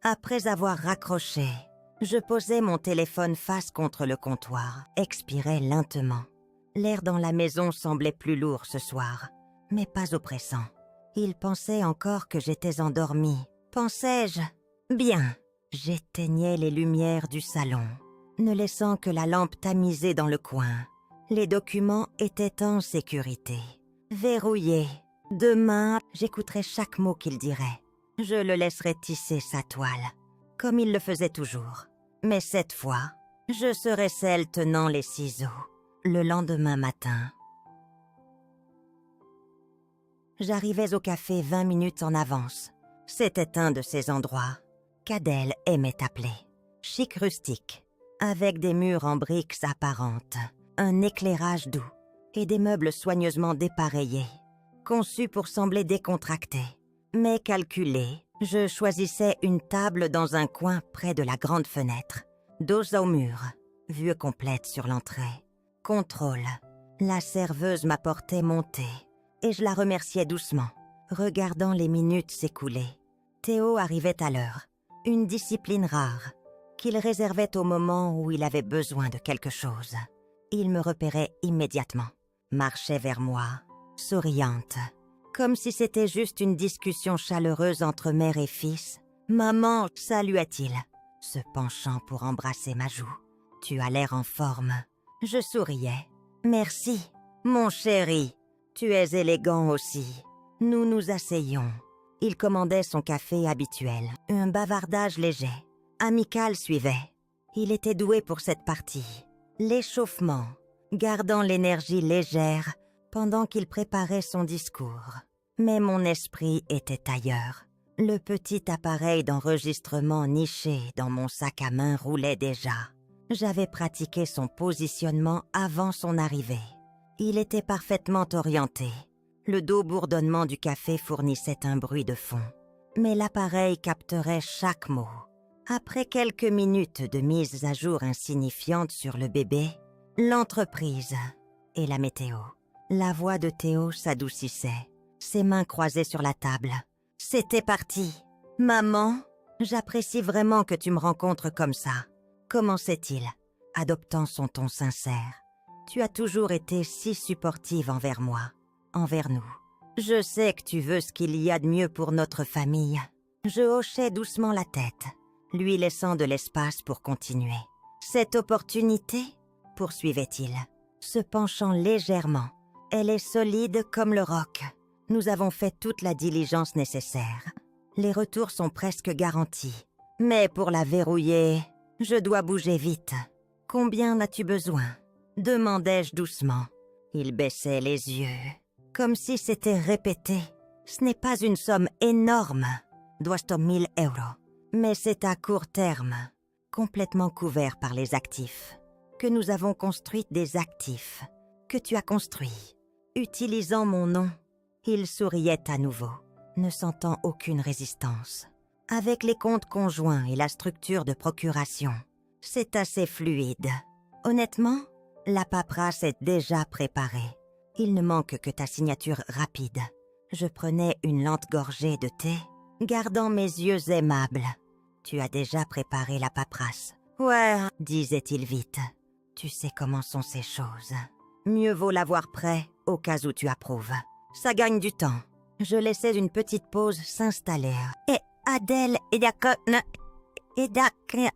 Après avoir raccroché, je posais mon téléphone face contre le comptoir, expirais lentement. L'air dans la maison semblait plus lourd ce soir, mais pas oppressant. Il pensait encore que j'étais endormie. Pensais-je? Bien. J'éteignais les lumières du salon, ne laissant que la lampe tamisée dans le coin. Les documents étaient en sécurité. Verrouillés. Demain, j'écouterai chaque mot qu'il dirait. Je le laisserai tisser sa toile. comme il le faisait toujours. Mais cette fois, je serai celle tenant les ciseaux. Le lendemain matin, j'arrivais au café 20 minutes en avance. C'était un de ces endroits qu'Adèle aimait appeler chic rustique, avec des murs en briques apparentes, un éclairage doux et des meubles soigneusement dépareillés, conçus pour sembler décontractés, mais calculés. Je choisissais une table dans un coin près de la grande fenêtre, dos au mur, vue complète sur l'entrée. Contrôle. La serveuse m'apportait mon thé et je la remerciais doucement, regardant les minutes s'écouler. Théo arrivait à l'heure, une discipline rare qu'il réservait au moment où il avait besoin de quelque chose. Il me repérait immédiatement, marchait vers moi, souriante, comme si c'était juste une discussion chaleureuse entre mère et fils. « Maman » salua-t-il, se penchant pour embrasser ma joue. « Tu as l'air en forme. » Je souriais. « Merci, mon chéri. Tu es élégant aussi. » Nous nous asseyions. Il commandait son café habituel. Un bavardage léger. Amical suivait. Il était doué pour cette partie. L'échauffement, gardant l'énergie légère pendant qu'il préparait son discours. Mais mon esprit était ailleurs. Le petit appareil d'enregistrement niché dans mon sac à main roulait déjà. J'avais pratiqué son positionnement avant son arrivée. Il était parfaitement orienté. Le doux bourdonnement du café fournissait un bruit de fond. Mais l'appareil capterait chaque mot. Après quelques minutes de mise à jour insignifiante sur le bébé, l'entreprise et la météo. La voix de Théo s'adoucissait, ses mains croisées sur la table. C'était parti. « Maman, j'apprécie vraiment que tu me rencontres comme ça. » Commençait-il, adoptant son ton sincère. « Tu as toujours été si supportive envers moi, envers nous. Je sais que tu veux ce qu'il y a de mieux pour notre famille. » Je hochais doucement la tête, lui laissant de l'espace pour continuer. « Cette opportunité, poursuivait-il, se penchant légèrement, elle est solide comme le roc. Nous avons fait toute la diligence nécessaire. Les retours sont presque garantis. Mais pour la verrouiller, je dois bouger vite. Combien as-tu besoin ? Demandai-je doucement. Il baissait les yeux, comme si c'était répété. Ce n'est pas une somme énorme, 200 000 €. Mais c'est à court terme, complètement couvert par les actifs, que nous avons construit des actifs, que tu as construits, utilisant mon nom. Il souriait à nouveau, ne sentant aucune résistance. Avec les comptes conjoints et la structure de procuration, c'est assez fluide. Honnêtement, la paperasse est déjà préparée. Il ne manque que ta signature rapide. Je prenais une lente gorgée de thé, gardant mes yeux aimables. Tu as déjà préparé la paperasse. Ouais, disait-il vite. Tu sais comment sont ces choses. Mieux vaut l'avoir prêt au cas où tu approuves. Ça gagne du temps. Je laissais une petite pause s'installer. Et Adèle est d'accord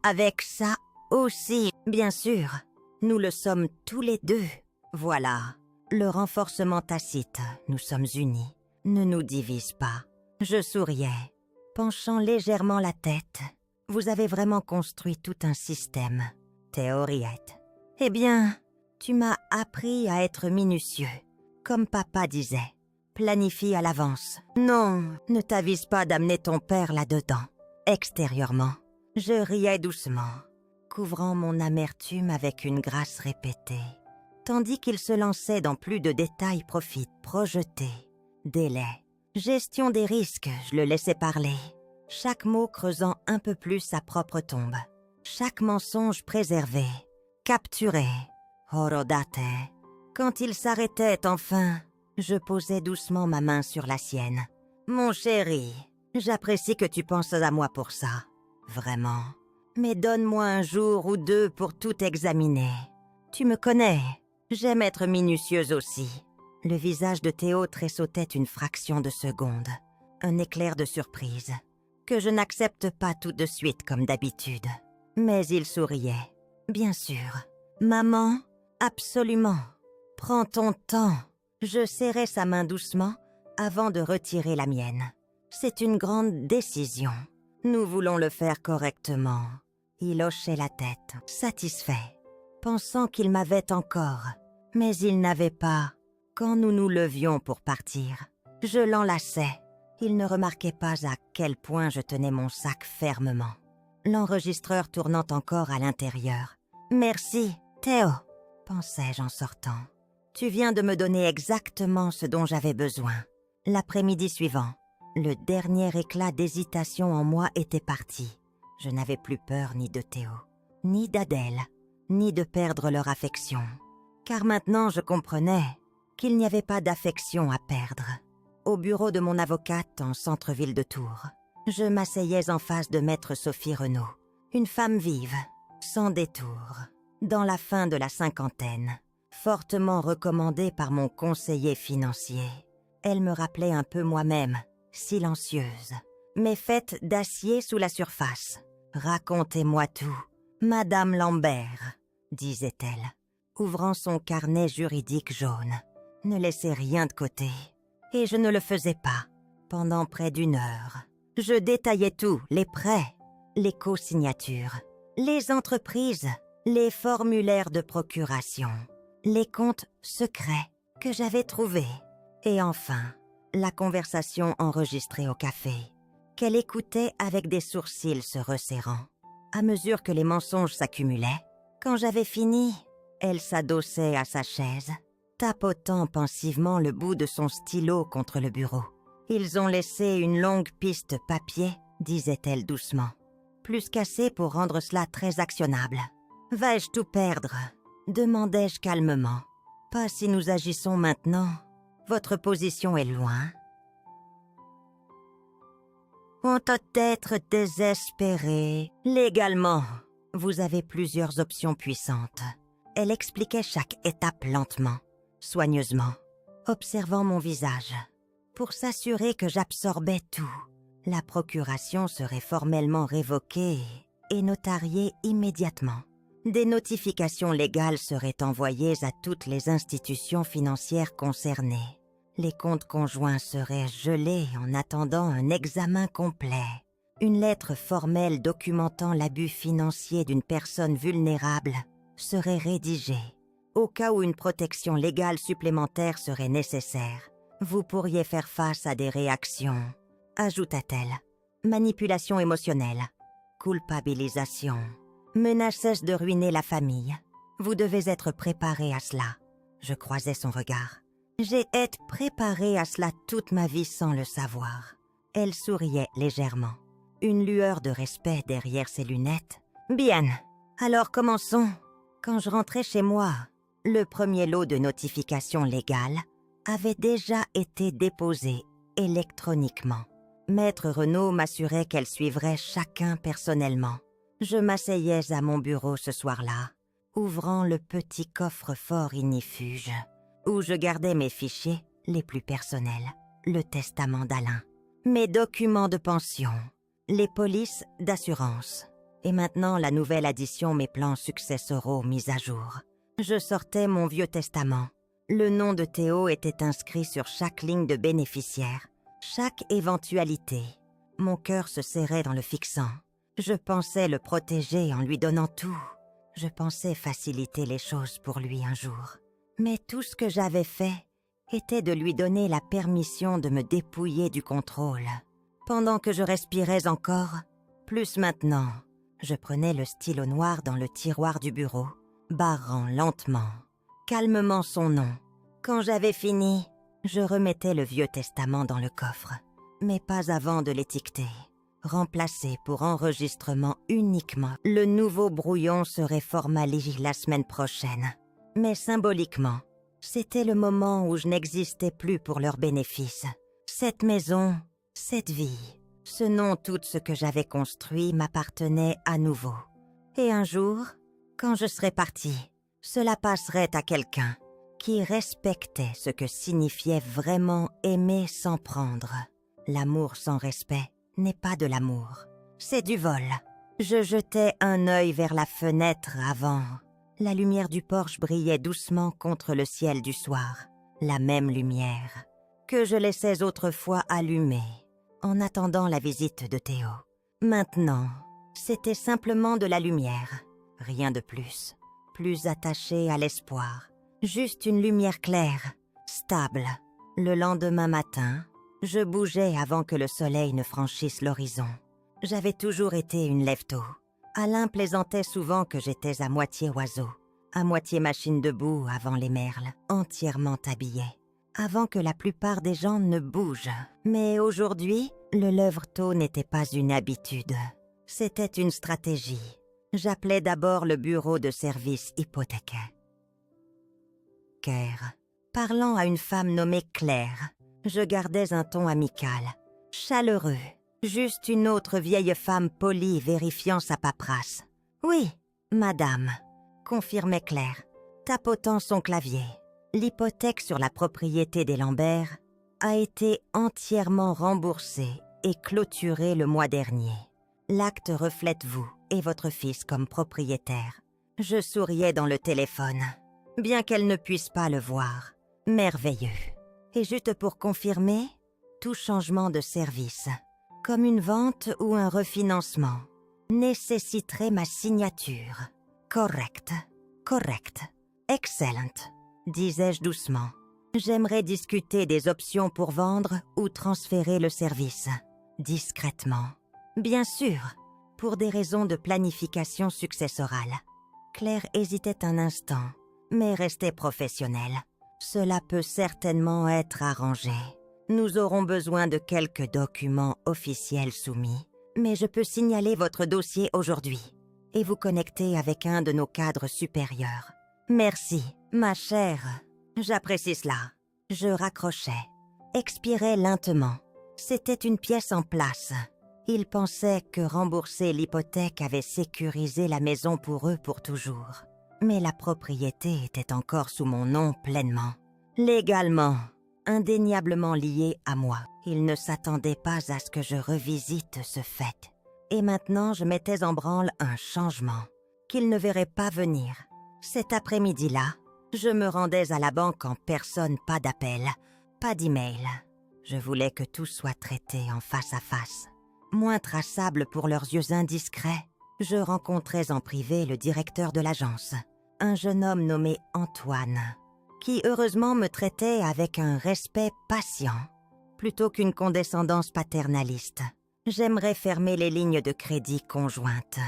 avec ça aussi, bien sûr. Nous le sommes tous les deux. Voilà. Le renforcement tacite, nous sommes unis. Ne nous divise pas. Je souriais, penchant légèrement la tête. Vous avez vraiment construit tout un système. Théoriette. Eh bien, tu m'as appris à être minutieux. Comme papa disait. Planifie à l'avance. Non, ne t'avise pas d'amener ton père là-dedans. Extérieurement, je riais doucement, couvrant mon amertume avec une grâce répétée, tandis qu'il se lançait dans plus de détails projetés, délais, gestion des risques, je le laissais parler, chaque mot creusant un peu plus sa propre tombe, chaque mensonge préservé, capturé, horodate. Quand il s'arrêtait enfin, je posais doucement ma main sur la sienne. « Mon chéri, j'apprécie que tu penses à moi pour ça. Vraiment. Mais donne-moi un jour ou deux pour tout examiner. Tu me connais. J'aime être minutieuse aussi. » Le visage de Théo tressautait une fraction de seconde. Un éclair de surprise, que je n'accepte pas tout de suite comme d'habitude. Mais il souriait. « Bien sûr. Maman, absolument. Prends ton temps. » Je serrai sa main doucement avant de retirer la mienne. C'est une grande décision. Nous voulons le faire correctement. » Il hochait la tête, satisfait, pensant qu'il m'avait encore. Mais il n'avait pas. Quand nous nous levions pour partir, je l'enlaçais. Il ne remarquait pas à quel point je tenais mon sac fermement. L'enregistreur tournant encore à l'intérieur. « Merci, Théo, » pensais-je en sortant. « Tu viens de me donner exactement ce dont j'avais besoin. » L'après-midi suivant, le dernier éclat d'hésitation en moi était parti. Je n'avais plus peur ni de Théo, ni d'Adèle, ni de perdre leur affection. Car maintenant je comprenais qu'il n'y avait pas d'affection à perdre. Au bureau de mon avocate en centre-ville de Tours, je m'asseyais en face de maître Sophie Renaud, une femme vive, sans détour, dans la fin de la cinquantaine, fortement recommandée par mon conseiller financier. Elle me rappelait un peu moi-même, silencieuse, mais faite d'acier sous la surface. « Racontez-moi tout, Madame Lambert, » disait-elle, ouvrant son carnet juridique jaune. Ne laissez rien de côté. Et je ne le faisais pas. Pendant près d'1 heure, je détaillais tout, les prêts, les co-signatures, les entreprises, les formulaires de procuration, les comptes secrets que j'avais trouvés. Et enfin, la conversation enregistrée au café, qu'elle écoutait avec des sourcils se resserrant. À mesure que les mensonges s'accumulaient, quand j'avais fini, elle s'adossait à sa chaise, tapotant pensivement le bout de son stylo contre le bureau. « Ils ont laissé une longue piste papier, » disait-elle doucement, plus qu'assez pour rendre cela très actionnable. « Vais-je tout perdre ?» demandai-je calmement. « Pas si nous agissons maintenant. Votre position est loin. » On doit être désespéré. Légalement, vous avez plusieurs options puissantes. Elle expliquait chaque étape lentement, soigneusement, observant mon visage, pour s'assurer que j'absorbais tout. La procuration serait formellement révoquée et notariée immédiatement. Des notifications légales seraient envoyées à toutes les institutions financières concernées. Les comptes conjoints seraient gelés en attendant un examen complet. Une lettre formelle documentant l'abus financier d'une personne vulnérable serait rédigée. Au cas où une protection légale supplémentaire serait nécessaire, vous pourriez faire face à des réactions, ajouta-t-elle. Manipulation émotionnelle, culpabilisation, menaces de ruiner la famille. Vous devez être préparé à cela. Je croisais son regard. J'ai été préparée à cela toute ma vie sans le savoir. Elle souriait légèrement, une lueur de respect derrière ses lunettes. Bien, alors commençons. Quand je rentrais chez moi, le premier lot de notifications légales avait déjà été déposé électroniquement. Maître Renaud m'assurait qu'elle suivrait chacun personnellement. Je m'asseyais à mon bureau ce soir-là, ouvrant le petit coffre-fort ignifuge, où je gardais mes fichiers les plus personnels, le testament d'Alain, mes documents de pension, les polices d'assurance, et maintenant la nouvelle addition mes plans successoraux mis à jour. Je sortais mon vieux testament. Le nom de Théo était inscrit sur chaque ligne de bénéficiaire, chaque éventualité. Mon cœur se serrait dans le fixant. Je pensais le protéger en lui donnant tout. Je pensais faciliter les choses pour lui un jour. Mais tout ce que j'avais fait était de lui donner la permission de me dépouiller du contrôle. Pendant que je respirais encore, plus maintenant, je prenais le stylo noir dans le tiroir du bureau, barrant lentement, calmement son nom. Quand j'avais fini, je remettais le vieux testament dans le coffre, mais pas avant de l'étiqueter. Remplacé pour enregistrement uniquement, le nouveau brouillon serait formalisé la semaine prochaine. Mais symboliquement, c'était le moment où je n'existais plus pour leur bénéfice. Cette maison, cette vie, ce nom, tout ce que j'avais construit m'appartenait à nouveau. Et un jour, quand je serais partie, cela passerait à quelqu'un qui respectait ce que signifiait vraiment aimer sans prendre. L'amour sans respect n'est pas de l'amour, c'est du vol. Je jetais un œil vers la fenêtre avant. La lumière du porche brillait doucement contre le ciel du soir, la même lumière que je laissais autrefois allumée en attendant la visite de Théo. Maintenant, c'était simplement de la lumière, rien de plus. Plus attaché à l'espoir. Juste une lumière claire, stable. Le lendemain matin, je bougeais avant que le soleil ne franchisse l'horizon. J'avais toujours été une lève-tôt. Alain plaisantait souvent que j'étais à moitié oiseau, à moitié machine debout avant les merles, entièrement habillée, avant que la plupart des gens ne bougent. Mais aujourd'hui, le lève-tôt n'était pas une habitude. C'était une stratégie. J'appelais d'abord le bureau de service hypothécaire. Parlant à une femme nommée Claire, je gardais un ton amical, chaleureux, juste une autre vieille femme polie vérifiant sa paperasse. « Oui, madame », confirmait Claire, tapotant son clavier. L'hypothèque sur la propriété des Lambert a été entièrement remboursée et clôturée le mois dernier. L'acte reflète vous et votre fils comme propriétaire. Je souriais dans le téléphone, bien qu'elle ne puisse pas le voir. Merveilleux. Et juste pour confirmer, tout changement de service, comme une vente ou un refinancement, nécessiterait ma signature. Correct, excellent, disais-je doucement. J'aimerais discuter des options pour vendre ou transférer le service, discrètement. Bien sûr, pour des raisons de planification successorale. Claire hésitait un instant, mais restait professionnelle. Cela peut certainement être arrangé. Nous aurons besoin de quelques documents officiels soumis, mais je peux signaler votre dossier aujourd'hui et vous connecter avec un de nos cadres supérieurs. Merci, ma chère. J'apprécie cela. Je raccrochais, expirais lentement. C'était une pièce en place. Ils pensaient que rembourser l'hypothèque avait sécurisé la maison pour eux pour toujours. Mais la propriété était encore sous mon nom pleinement. Légalement, indéniablement liée à moi. Ils ne s'attendaient pas à ce que je revisite ce fait. Et maintenant, je mettais en branle un changement qu'ils ne verraient pas venir. Cet après-midi-là, je me rendais à la banque en personne, pas d'appel, pas d'email. Je voulais que tout soit traité en face à face. Moins traçable pour leurs yeux indiscrets, je rencontrais en privé le directeur de l'agence, un jeune homme nommé Antoine, qui heureusement me traitait avec un respect patient, plutôt qu'une condescendance paternaliste. J'aimerais fermer les lignes de crédit conjointes,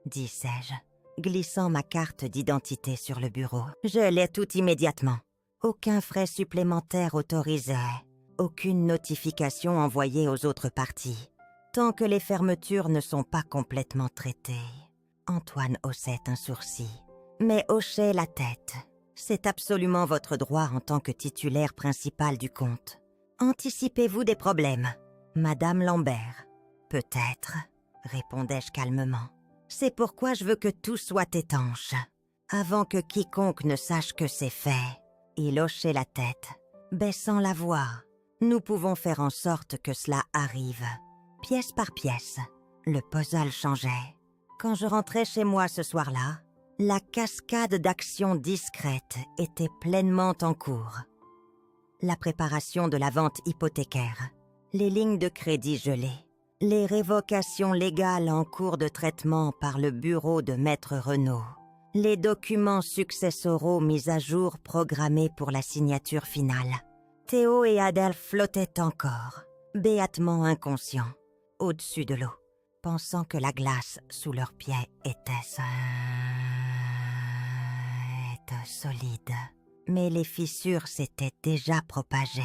disais-je, glissant ma carte d'identité sur le bureau. Je l'ai tout immédiatement. Aucun frais supplémentaire autorisé, aucune notification envoyée aux autres parties. Tant que les fermetures ne sont pas complètement traitées. Antoine haussait un sourcil, mais hochait la tête. C'est absolument votre droit en tant que titulaire principal du compte. Anticipez-vous des problèmes, Madame Lambert? Peut-être, répondais-je calmement. C'est pourquoi je veux que tout soit étanche. Avant que quiconque ne sache que c'est fait. Il hochait la tête, baissant la voix. Nous pouvons faire en sorte que cela arrive. Pièce par pièce, le puzzle changeait. Quand je rentrais chez moi ce soir-là, la cascade d'actions discrètes était pleinement en cours. La préparation de la vente hypothécaire, les lignes de crédit gelées, les révocations légales en cours de traitement par le bureau de Maître Renaud, les documents successoraux mis à jour programmés pour la signature finale. Théo et Adèle flottaient encore, béatement inconscients, au-dessus de l'eau, pensant que la glace sous leurs pieds était solide. Mais les fissures s'étaient déjà propagées.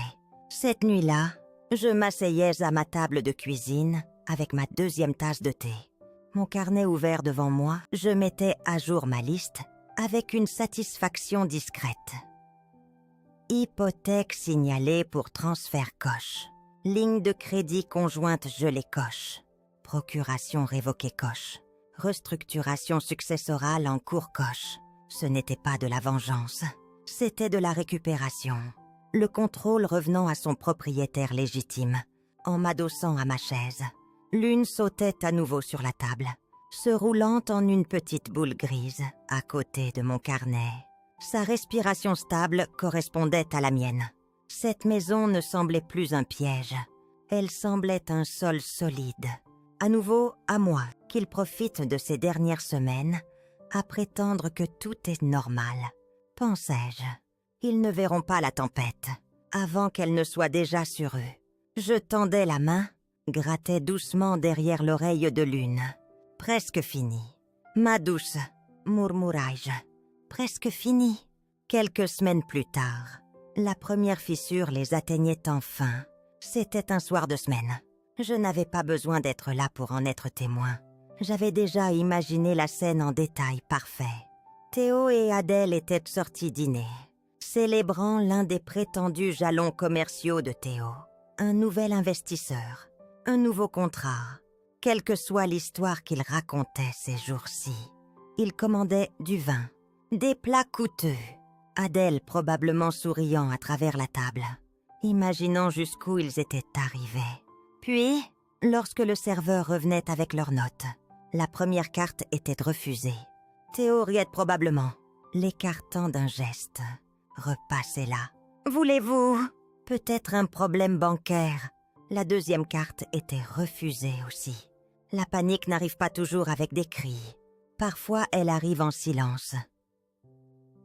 Cette nuit-là, je m'asseyais à ma table de cuisine avec ma deuxième tasse de thé. Mon carnet ouvert devant moi, je mettais à jour ma liste avec une satisfaction discrète. Hypothèque signalée pour transfert coche. Ligne de crédit conjointe gelée coche. Procuration révoquée coche. Restructuration successorale en cours coche. Ce n'était pas de la vengeance, c'était de la récupération. Le contrôle revenant à son propriétaire légitime. En m'adossant à ma chaise, l'une sautait à nouveau sur la table, se roulant en une petite boule grise à côté de mon carnet. Sa respiration stable correspondait à la mienne. Cette maison ne semblait plus un piège. Elle semblait un sol solide, À nouveau, à moi, qu'il profite de ces dernières semaines à prétendre que tout est normal. Pensais-je, ils ne verront pas la tempête avant qu'elle ne soit déjà sur eux. Je tendais la main, grattais doucement derrière l'oreille de l'une. Presque fini. Ma douce, murmurai-je. Presque fini. Quelques semaines plus tard, la première fissure les atteignait enfin. C'était un soir de semaine. Je n'avais pas besoin d'être là pour en être témoin. J'avais déjà imaginé la scène en détail parfait. Théo et Adèle étaient sortis dîner, célébrant l'un des prétendus jalons commerciaux de Théo. Un nouvel investisseur, un nouveau contrat. Quelle que soit l'histoire qu'il racontait ces jours-ci, il commandait du vin, des plats coûteux. Adèle probablement souriant à travers la table, imaginant jusqu'où ils étaient arrivés. Puis, lorsque le serveur revenait avec leurs notes, la première carte était refusée. Théo riait probablement, l'écartant d'un geste. Repassez là. Voulez-vous? Peut-être un problème bancaire. La deuxième carte était refusée aussi. La panique n'arrive pas toujours avec des cris. Parfois, elle arrive en silence.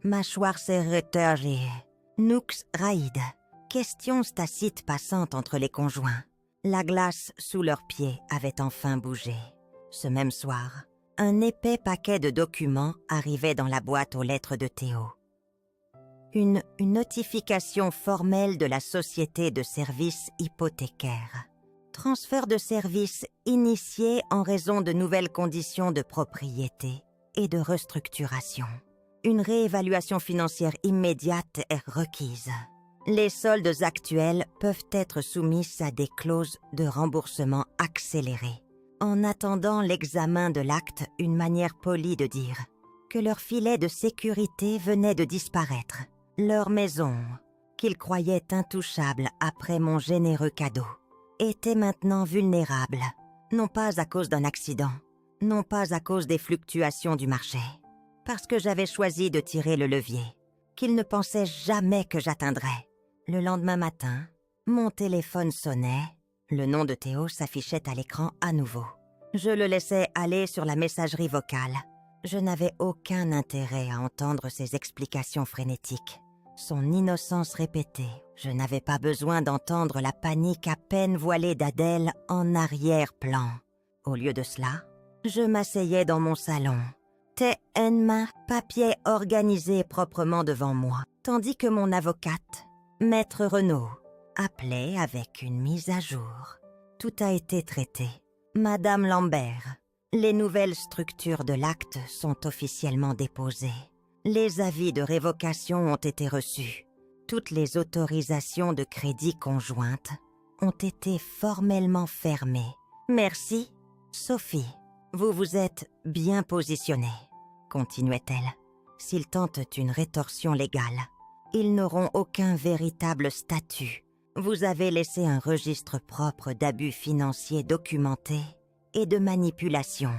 Mâchoire serrée, nux raide. Questions tacites passant entre les conjoints. La glace sous leurs pieds avait enfin bougé. Ce même soir, un épais paquet de documents arrivait dans la boîte aux lettres de Théo. Une notification formelle de la société de services hypothécaires. Transfert de services initié en raison de nouvelles conditions de propriété et de restructuration. Une réévaluation financière immédiate est requise. Les soldes actuels peuvent être soumis à des clauses de remboursement accélérées. En attendant l'examen de l'acte, une manière polie de dire que leur filet de sécurité venait de disparaître. Leur maison, qu'ils croyaient intouchable après mon généreux cadeau, était maintenant vulnérable, non pas à cause d'un accident, non pas à cause des fluctuations du marché, parce que j'avais choisi de tirer le levier, qu'ils ne pensaient jamais que j'atteindrais. Le lendemain matin, mon téléphone sonnait, le nom de Théo s'affichait à l'écran à nouveau. Je le laissais aller sur la messagerie vocale. Je n'avais aucun intérêt à entendre ses explications frénétiques. Son innocence répétée. Je n'avais pas besoin d'entendre la panique à peine voilée d'Adèle en arrière-plan. Au lieu de cela, je m'asseyais dans mon salon, thé en main, papier organisé proprement devant moi, tandis que mon avocate, Maître Renaud, appelait avec une mise à jour. Tout a été traité. Madame Lambert, les nouvelles structures de l'acte sont officiellement déposées. Les avis de révocation ont été reçus. Toutes les autorisations de crédit conjointes ont été formellement fermées. Merci, Sophie. Vous vous êtes bien positionnée, continuait-elle. S'ils tentent une rétorsion légale, ils n'auront aucun véritable statut. Vous avez laissé un registre propre d'abus financiers documentés et de manipulation.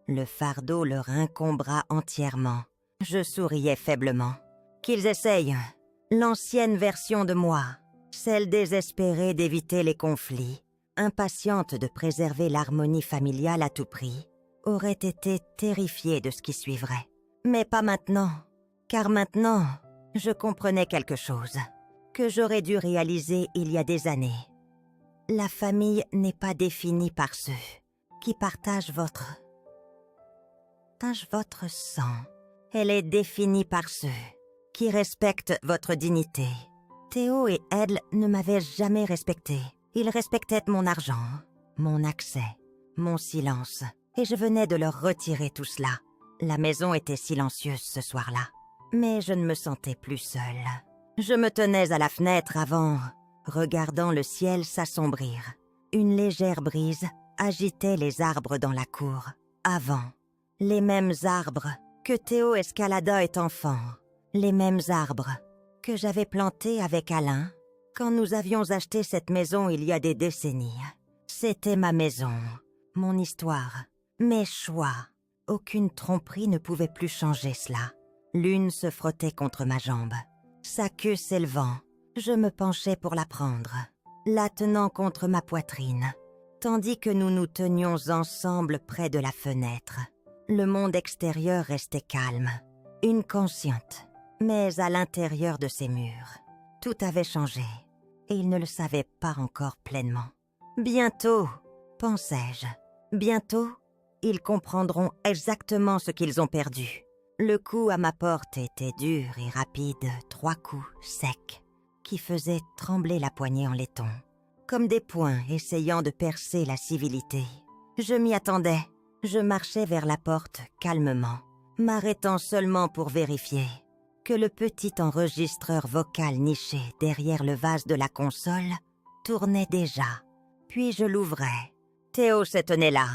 Le fardeau leur incombera entièrement. Je souriais faiblement. Qu'ils essayent. L'ancienne version de moi, celle désespérée d'éviter les conflits, impatiente de préserver l'harmonie familiale à tout prix, aurait été terrifiée de ce qui suivrait. Mais pas maintenant, car maintenant, je comprenais quelque chose que j'aurais dû réaliser il y a des années. La famille n'est pas définie par ceux qui partagent votre sang. Elle est définie par ceux qui respectent votre dignité. Théo et Edle ne m'avaient jamais respecté. Ils respectaient mon argent, mon accès, mon silence, et je venais de leur retirer tout cela. La maison était silencieuse ce soir-là, mais je ne me sentais plus seule. Je me tenais à la fenêtre avant, regardant le ciel s'assombrir. Une légère brise agitait les arbres dans la cour. Avant, les mêmes arbres que Théo escalada est enfant, les mêmes arbres que j'avais plantés avec Alain quand nous avions acheté cette maison il y a des décennies. C'était ma maison, mon histoire, mes choix. Aucune tromperie ne pouvait plus changer cela. L'une se frottait contre ma jambe, sa queue s'élevant. Je me penchai pour la prendre, la tenant contre ma poitrine, tandis que nous nous tenions ensemble près de la fenêtre. Le monde extérieur restait calme, inconsciente, mais à l'intérieur de ces murs, tout avait changé, et il ne le savait pas encore pleinement. Bientôt, pensais-je, bientôt, ils comprendront exactement ce qu'ils ont perdu. Le coup à ma porte était dur et rapide, 3 coups secs, qui faisaient trembler la poignée en laiton, comme des poings essayant de percer la civilité. Je m'y attendais. Je marchais vers la porte calmement, m'arrêtant seulement pour vérifier que le petit enregistreur vocal niché derrière le vase de la console tournait déjà. Puis je l'ouvrais. Théo se tenait là,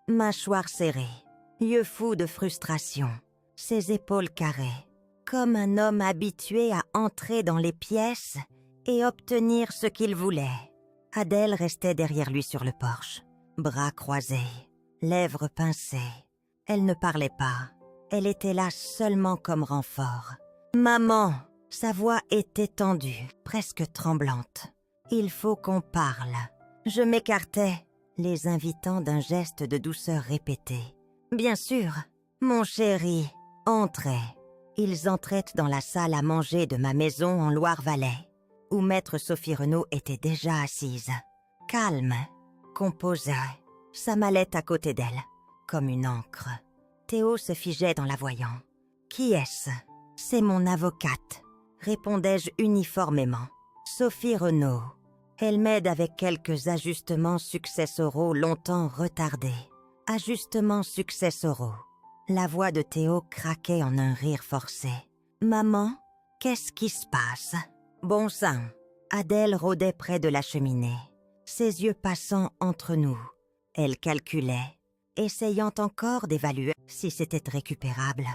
mâchoire serrée, yeux fous de frustration, ses épaules carrées, comme un homme habitué à entrer dans les pièces et obtenir ce qu'il voulait. Adèle restait derrière lui sur le porche, bras croisés, lèvres pincées. Elle ne parlait pas. Elle était là seulement comme renfort. « Maman !» Sa voix était tendue, presque tremblante. « Il faut qu'on parle. » Je m'écartais, les invitant d'un geste de douceur répété. « Bien sûr, mon chéri, entrez. » Ils entraient dans la salle à manger de ma maison en Loire-Valais, où maître Sophie Renaud était déjà assise. Calme, composée, sa mallette à côté d'elle, comme une encre. Théo se figeait dans la voyant. « Qui est-ce ?»« C'est mon avocate », répondais-je uniformément. « Sophie Renaud. Elle m'aide avec quelques ajustements successoraux longtemps retardés. Ajustements successoraux. » La voix de Théo craquait en un rire forcé. « Maman, qu'est-ce qui se passe ?» Bon sang. Adèle rôdait près de la cheminée, ses yeux passant entre nous. Elle calculait, essayant encore d'évaluer si c'était récupérable.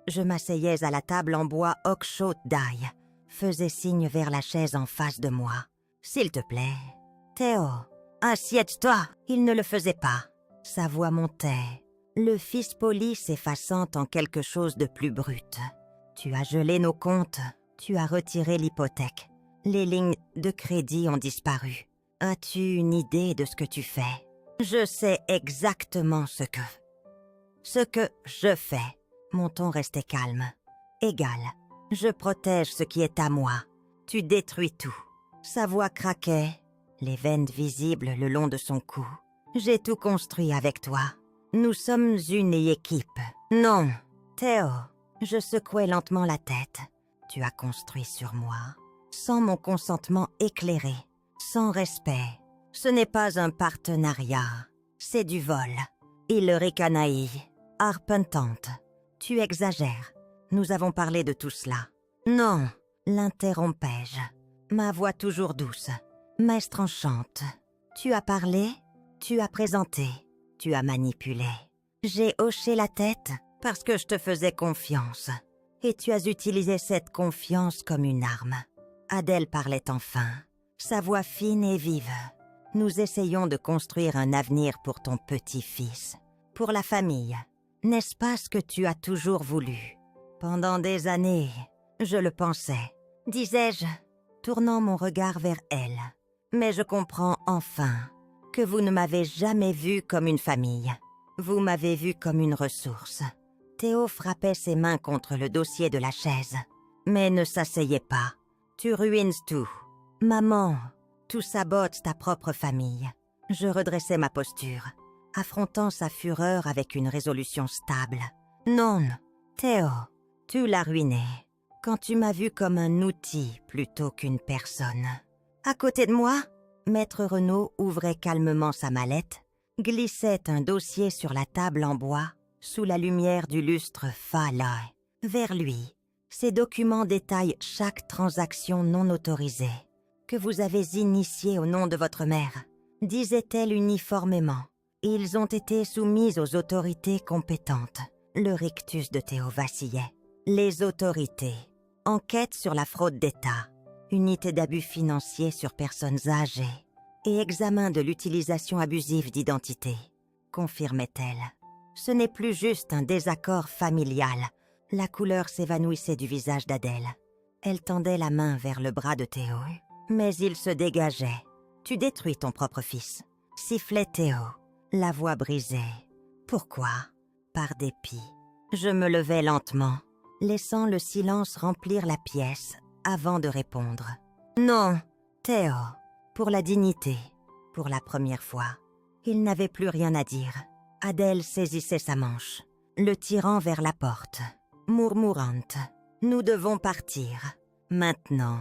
Je m'asseyais à la table en bois oak-chaud d'ail, faisais signe vers la chaise en face de moi. « S'il te plaît. »« Théo, assieds-toi !» Il ne le faisait pas. Sa voix montait, le fils poli s'effaçant en quelque chose de plus brut. « Tu as gelé nos comptes, tu as retiré l'hypothèque. Les lignes de crédit ont disparu. As-tu une idée de ce que tu fais ? » « Je sais exactement ce que je fais. » Mon ton restait calme. « Égal. Je protège ce qui est à moi. Tu détruis tout. » Sa voix craquait, les veines visibles le long de son cou. « J'ai tout construit avec toi. Nous sommes une équipe. » « Non, Théo. » Je secouais lentement la tête. « Tu as construit sur moi, sans mon consentement éclairé, sans respect. » Ce n'est pas un partenariat, c'est du vol. Il le ricanaille, arpentante. Tu exagères. Nous avons parlé de tout cela. Non, l'interrompais-je. Ma voix toujours douce, mais tranchante. Tu as parlé, tu as présenté, tu as manipulé. J'ai hoché la tête parce que je te faisais confiance. Et tu as utilisé cette confiance comme une arme. Adèle parlait enfin, sa voix fine et vive. Nous essayons de construire un avenir pour ton petit-fils, pour la famille. N'est-ce pas ce que tu as toujours voulu ? Pendant des années, je le pensais, disais-je, tournant mon regard vers elle. Mais je comprends enfin que vous ne m'avez jamais vue comme une famille. Vous m'avez vue comme une ressource. Théo frappait ses mains contre le dossier de la chaise, mais ne s'asseyait pas. Tu ruines tout. Maman, tout sabote ta propre famille. Je redressais ma posture, affrontant sa fureur avec une résolution stable. Non, Théo, tu l'as ruiné quand tu m'as vu comme un outil plutôt qu'une personne. À côté de moi, Maître Renaud ouvrait calmement sa mallette, glissait un dossier sur la table en bois, sous la lumière du lustre Fala. Vers lui, ces documents détaillent chaque transaction non autorisée que vous avez initiée au nom de votre mère, disait-elle uniformément. Ils ont été soumis aux autorités compétentes. Le rictus de Théo vacillait. Les autorités. Enquête sur la fraude d'État. Unité d'abus financiers sur personnes âgées. Et examen de l'utilisation abusive d'identité. Confirmait-elle. Ce n'est plus juste un désaccord familial. La couleur s'évanouissait du visage d'Adèle. Elle tendait la main vers le bras de Théo. Mais il se dégageait. Tu détruis ton propre fils. sifflait Théo, la voix brisée. Pourquoi? Par dépit. Je me levai lentement, laissant le silence remplir la pièce avant de répondre. Non, Théo, pour la dignité, pour la première fois. Il n'avait plus rien à dire. Adèle saisissait sa manche, le tirant vers la porte, murmurante. Nous devons partir. Maintenant.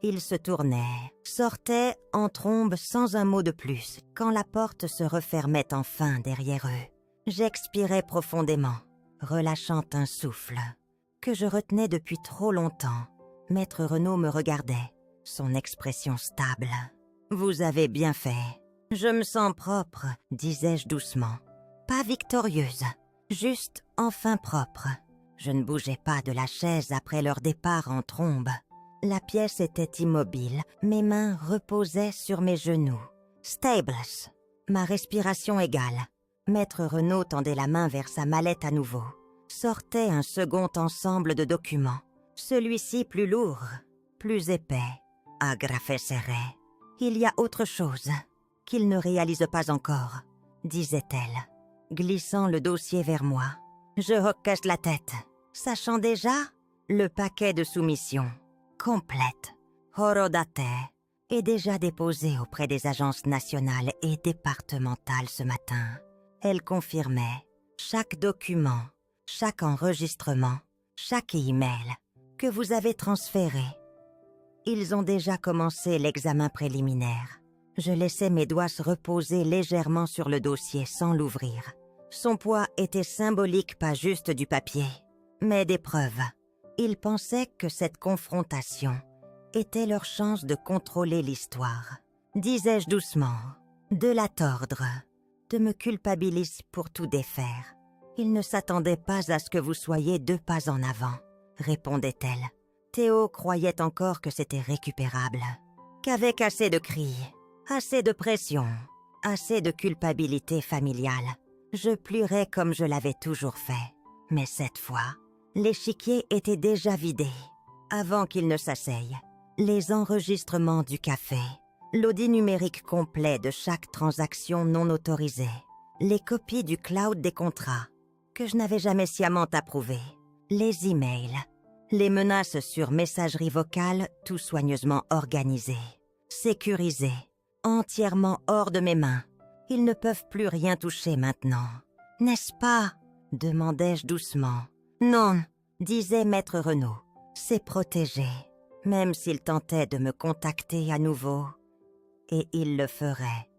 Il se tournait, sortait en trombe sans un mot de plus, quand la porte se refermait enfin derrière eux. J'expirais profondément, relâchant un souffle, que je retenais depuis trop longtemps. Maître Renaud me regardait, son expression stable. « Vous avez bien fait. Je me sens propre, disais-je doucement. Pas victorieuse, juste enfin propre. Je ne bougeais pas de la chaise après leur départ en trombe. La pièce était immobile, mes mains reposaient sur mes genoux. Stables, ma respiration égale. Maître Renaud tendait la main vers sa mallette à nouveau. Sortait un second ensemble de documents. Celui-ci plus lourd, plus épais, agrafé serré. Il y a autre chose qu'il ne réalise pas encore, disait-elle, glissant le dossier vers moi. Je hoquais la tête, sachant déjà le paquet de soumission. Complète, Horodate, est déjà déposée auprès des agences nationales et départementales ce matin. Elle confirmait chaque document, chaque enregistrement, chaque email que vous avez transféré. Ils ont déjà commencé l'examen préliminaire. Je laissais mes doigts se reposer légèrement sur le dossier sans l'ouvrir. Son poids était symbolique, pas juste du papier, mais des preuves. Ils pensaient que cette confrontation était leur chance de contrôler l'histoire. Disais-je doucement, de la tordre, de me culpabiliser pour tout défaire. Ils ne s'attendaient pas à ce que vous soyez 2 pas en avant, répondait-elle. Théo croyait encore que c'était récupérable, qu'avec assez de cris, assez de pression, assez de culpabilité familiale, je pleurais comme je l'avais toujours fait. Mais cette fois, l'échiquier était déjà vidé. Avant qu'il ne s'asseye, les enregistrements du café, l'audit numérique complet de chaque transaction non autorisée, les copies du cloud des contrats, que je n'avais jamais sciemment approuvés, les emails, les menaces sur messagerie vocale tout soigneusement organisées, sécurisées, entièrement hors de mes mains. Ils ne peuvent plus rien toucher maintenant. « N'est-ce pas ?» demandai-je doucement. « Non, » disait Maître Renaud. « C'est protégé, même s'il tentait de me contacter à nouveau. Et il le ferait. »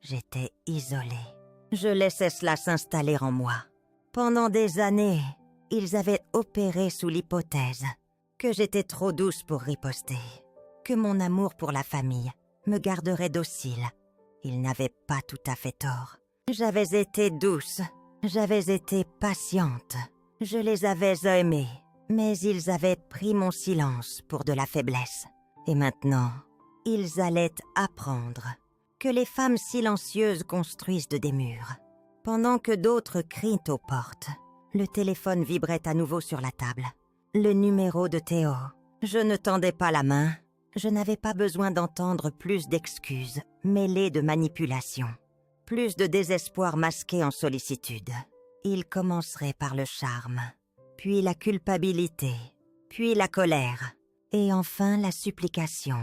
J'étais isolée. Je laissais cela s'installer en moi. Pendant des années, ils avaient opéré sous l'hypothèse que j'étais trop douce pour riposter, que mon amour pour la famille me garderait docile. Ils n'avaient pas tout à fait tort. J'avais été douce, j'avais été patiente, je les avais aimés, mais ils avaient pris mon silence pour de la faiblesse. Et maintenant, ils allaient apprendre que les femmes silencieuses construisent des murs. Pendant que d'autres crient aux portes, le téléphone vibrait à nouveau sur la table. Le numéro de Théo. Je ne tendais pas la main. Je n'avais pas besoin d'entendre plus d'excuses mêlées de manipulation. Plus de désespoir masqué en sollicitude. Il commencerait par le charme, puis la culpabilité, puis la colère, et enfin la supplication.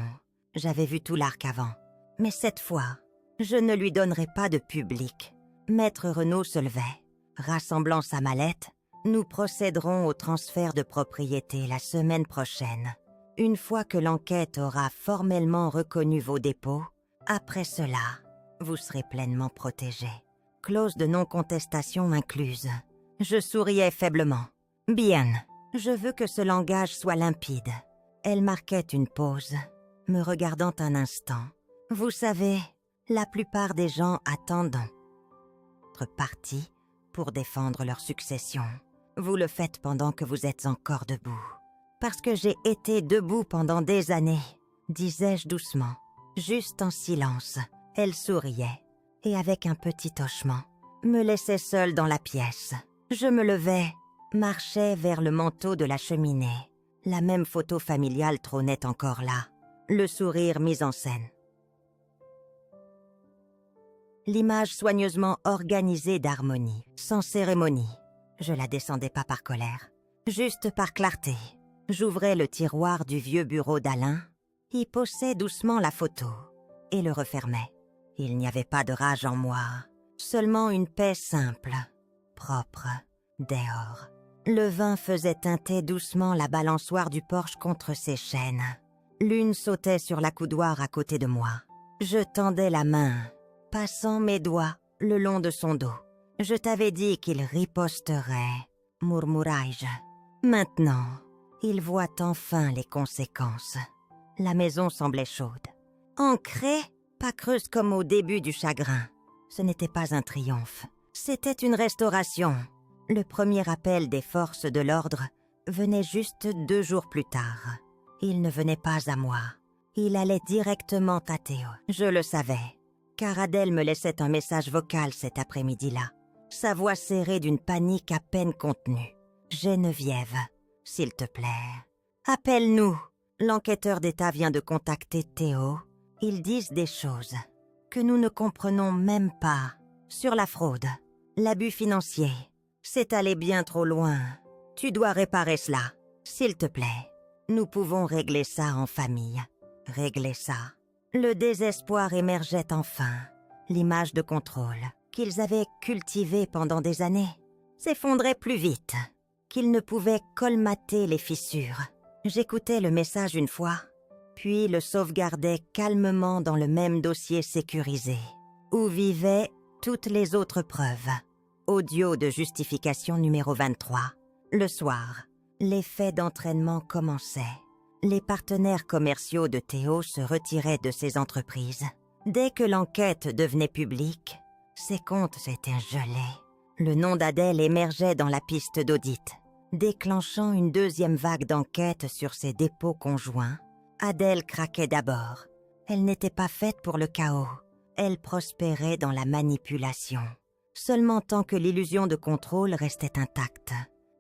J'avais vu tout l'arc avant. Mais cette fois, je ne lui donnerai pas de public. Maître Renaud se levait. Rassemblant sa mallette, nous procéderons au transfert de propriété la semaine prochaine. Une fois que l'enquête aura formellement reconnu vos dépôts, après cela, vous serez pleinement protégé. Clause de non-contestation incluse. Je souriais faiblement. Bien, je veux que ce langage soit limpide. Elle marquait une pause, me regardant un instant. Vous savez, la plupart des gens attendent votre parti pour défendre leur succession. Vous le faites pendant que vous êtes encore debout. Parce que j'ai été debout pendant des années, disais-je doucement. Juste en silence, elle souriait et avec un petit hochement, me laissait seule dans la pièce. Je me levais, marchais vers le manteau de la cheminée. La même photo familiale trônait encore là, le sourire mis en scène. l'image soigneusement organisée d'harmonie, sans cérémonie. Je la descendais pas par colère, juste par clarté. J'ouvrais le tiroir du vieux bureau d'Alain, y posais doucement la photo et le refermais. Il n'y avait pas de rage en moi, seulement une paix simple, propre, dehors. Le vin faisait teinter doucement la balançoire du porche contre ses chaînes. L'une sautait sur l'accoudoir à côté de moi. Je tendais la main, passant mes doigts le long de son dos. Je t'avais dit qu'il riposterait, murmurai-je. Maintenant, il voit enfin les conséquences. La maison semblait chaude. Ancrée, pas creuse comme au début du chagrin. Ce n'était pas un triomphe, c'était une restauration. Le premier appel des forces de l'ordre venait juste 2 jours plus tard. Il ne venait pas à moi. Il allait directement à Théo. Je le savais, car Adèle me laissait un message vocal cet après-midi-là. Sa voix serrée d'une panique à peine contenue. « Geneviève, s'il te plaît, appelle-nous. L'enquêteur d'État vient de contacter Théo. Ils disent des choses que nous ne comprenons même pas. Sur la fraude, l'abus financier. C'est allé bien trop loin. Tu dois réparer cela, s'il te plaît. Nous pouvons régler ça en famille. Régler ça. » Le désespoir émergeait enfin. L'image de contrôle qu'ils avaient cultivée pendant des années s'effondrait plus vite qu'ils ne pouvaient colmater les fissures. J'écoutais le message une fois, puis le sauvegardais calmement dans le même dossier sécurisé, où vivaient toutes les autres preuves. Audio de justification numéro 23. Le soir, les faits d'entraînement commençaient. Les partenaires commerciaux de Théo se retiraient de ses entreprises. Dès que l'enquête devenait publique, ses comptes étaient gelés. Le nom d'Adèle émergeait dans la piste d'audit, déclenchant une deuxième vague d'enquête sur ses dépôts conjoints. Adèle craquait d'abord. Elle n'était pas faite pour le chaos. Elle prospérait dans la manipulation, seulement tant que l'illusion de contrôle restait intacte.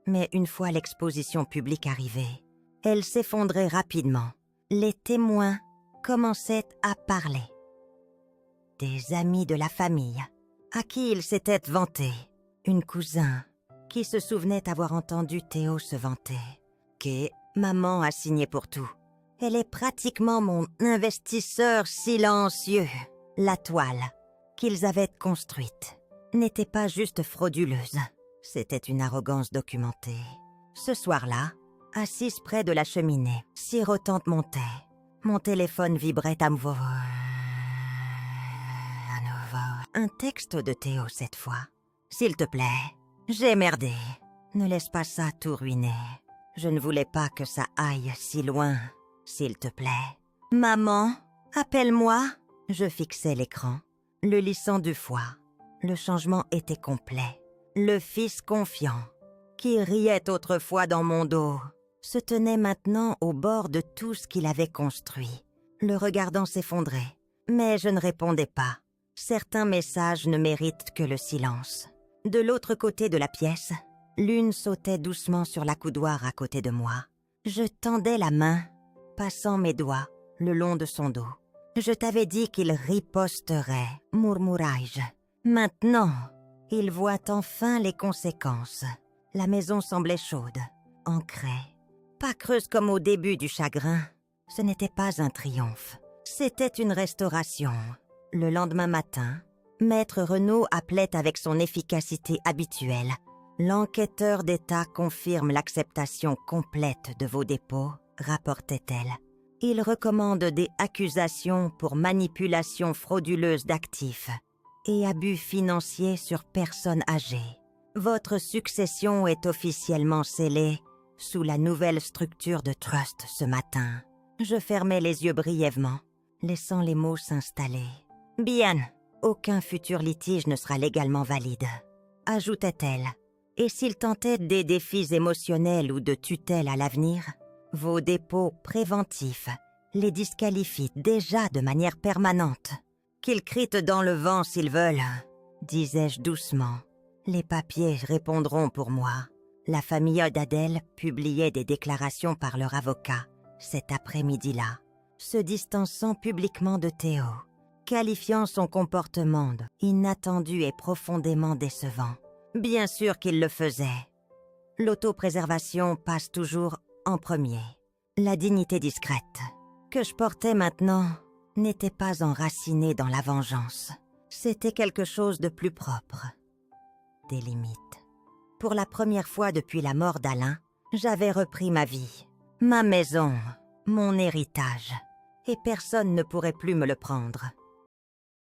Mais une fois l'exposition publique arrivée, elle s'effondrait rapidement. Les témoins commençaient à parler. Des amis de la famille, à qui il s'était vanté. Une cousine qui se souvenait avoir entendu Théo se vanter. Que maman a signé pour tout. Elle est pratiquement mon investisseur silencieux. La toile qu'ils avaient construite n'était pas juste frauduleuse. C'était une arrogance documentée. Ce soir-là, assise près de la cheminée, sirotante mon thé, mon téléphone vibrait à nouveau. Un texte de Théo cette fois. « S'il te plaît, j'ai merdé. Ne laisse pas ça tout ruiner. Je ne voulais pas que ça aille si loin. S'il te plaît. Maman, appelle-moi. » Je fixais l'écran, le lissant 2 fois. Le changement était complet. Le fils confiant, qui riait autrefois dans mon dos, se tenait maintenant au bord de tout ce qu'il avait construit, le regardant s'effondrer. Mais je ne répondais pas. Certains messages ne méritent que le silence. De l'autre côté de la pièce, l'une sautait doucement sur l'accoudoir à côté de moi. Je tendais la main, passant mes doigts le long de son dos. « Je t'avais dit qu'il riposterait, murmurai-je. Maintenant, il voit enfin les conséquences. » La maison semblait chaude, ancrée, pas creuse comme au début du chagrin. Ce n'était pas un triomphe, c'était une restauration. Le lendemain matin, Maître Renaud appelait avec son efficacité habituelle. « L'enquêteur d'État confirme l'acceptation complète de vos dépôts », rapportait-elle. « Il recommande des accusations pour manipulation frauduleuse d'actifs et abus financiers sur personnes âgées. Votre succession est officiellement scellée sous la nouvelle structure de trust ce matin. » Je fermais les yeux brièvement, laissant les mots s'installer. « Bien, aucun futur litige ne sera légalement valide, » ajoutait-elle. « Et s'il tentait des défis émotionnels ou de tutelle à l'avenir, vos dépôts préventifs les disqualifient déjà de manière permanente. Qu'ils crient dans le vent s'ils veulent, » disais-je doucement. « Les papiers répondront pour moi. » La famille d'Adèle publiait des déclarations par leur avocat cet après-midi-là, se distançant publiquement de Théo. qualifiant son comportement d'« inattendu et profondément décevant ». Bien sûr qu'il le faisait. L'autopréservation passe toujours en premier. La dignité discrète que je portais maintenant n'était pas enracinée dans la vengeance. C'était quelque chose de plus propre. Des limites. Pour la première fois depuis la mort d'Alain, j'avais repris ma vie, ma maison, mon héritage, et personne ne pourrait plus me le prendre.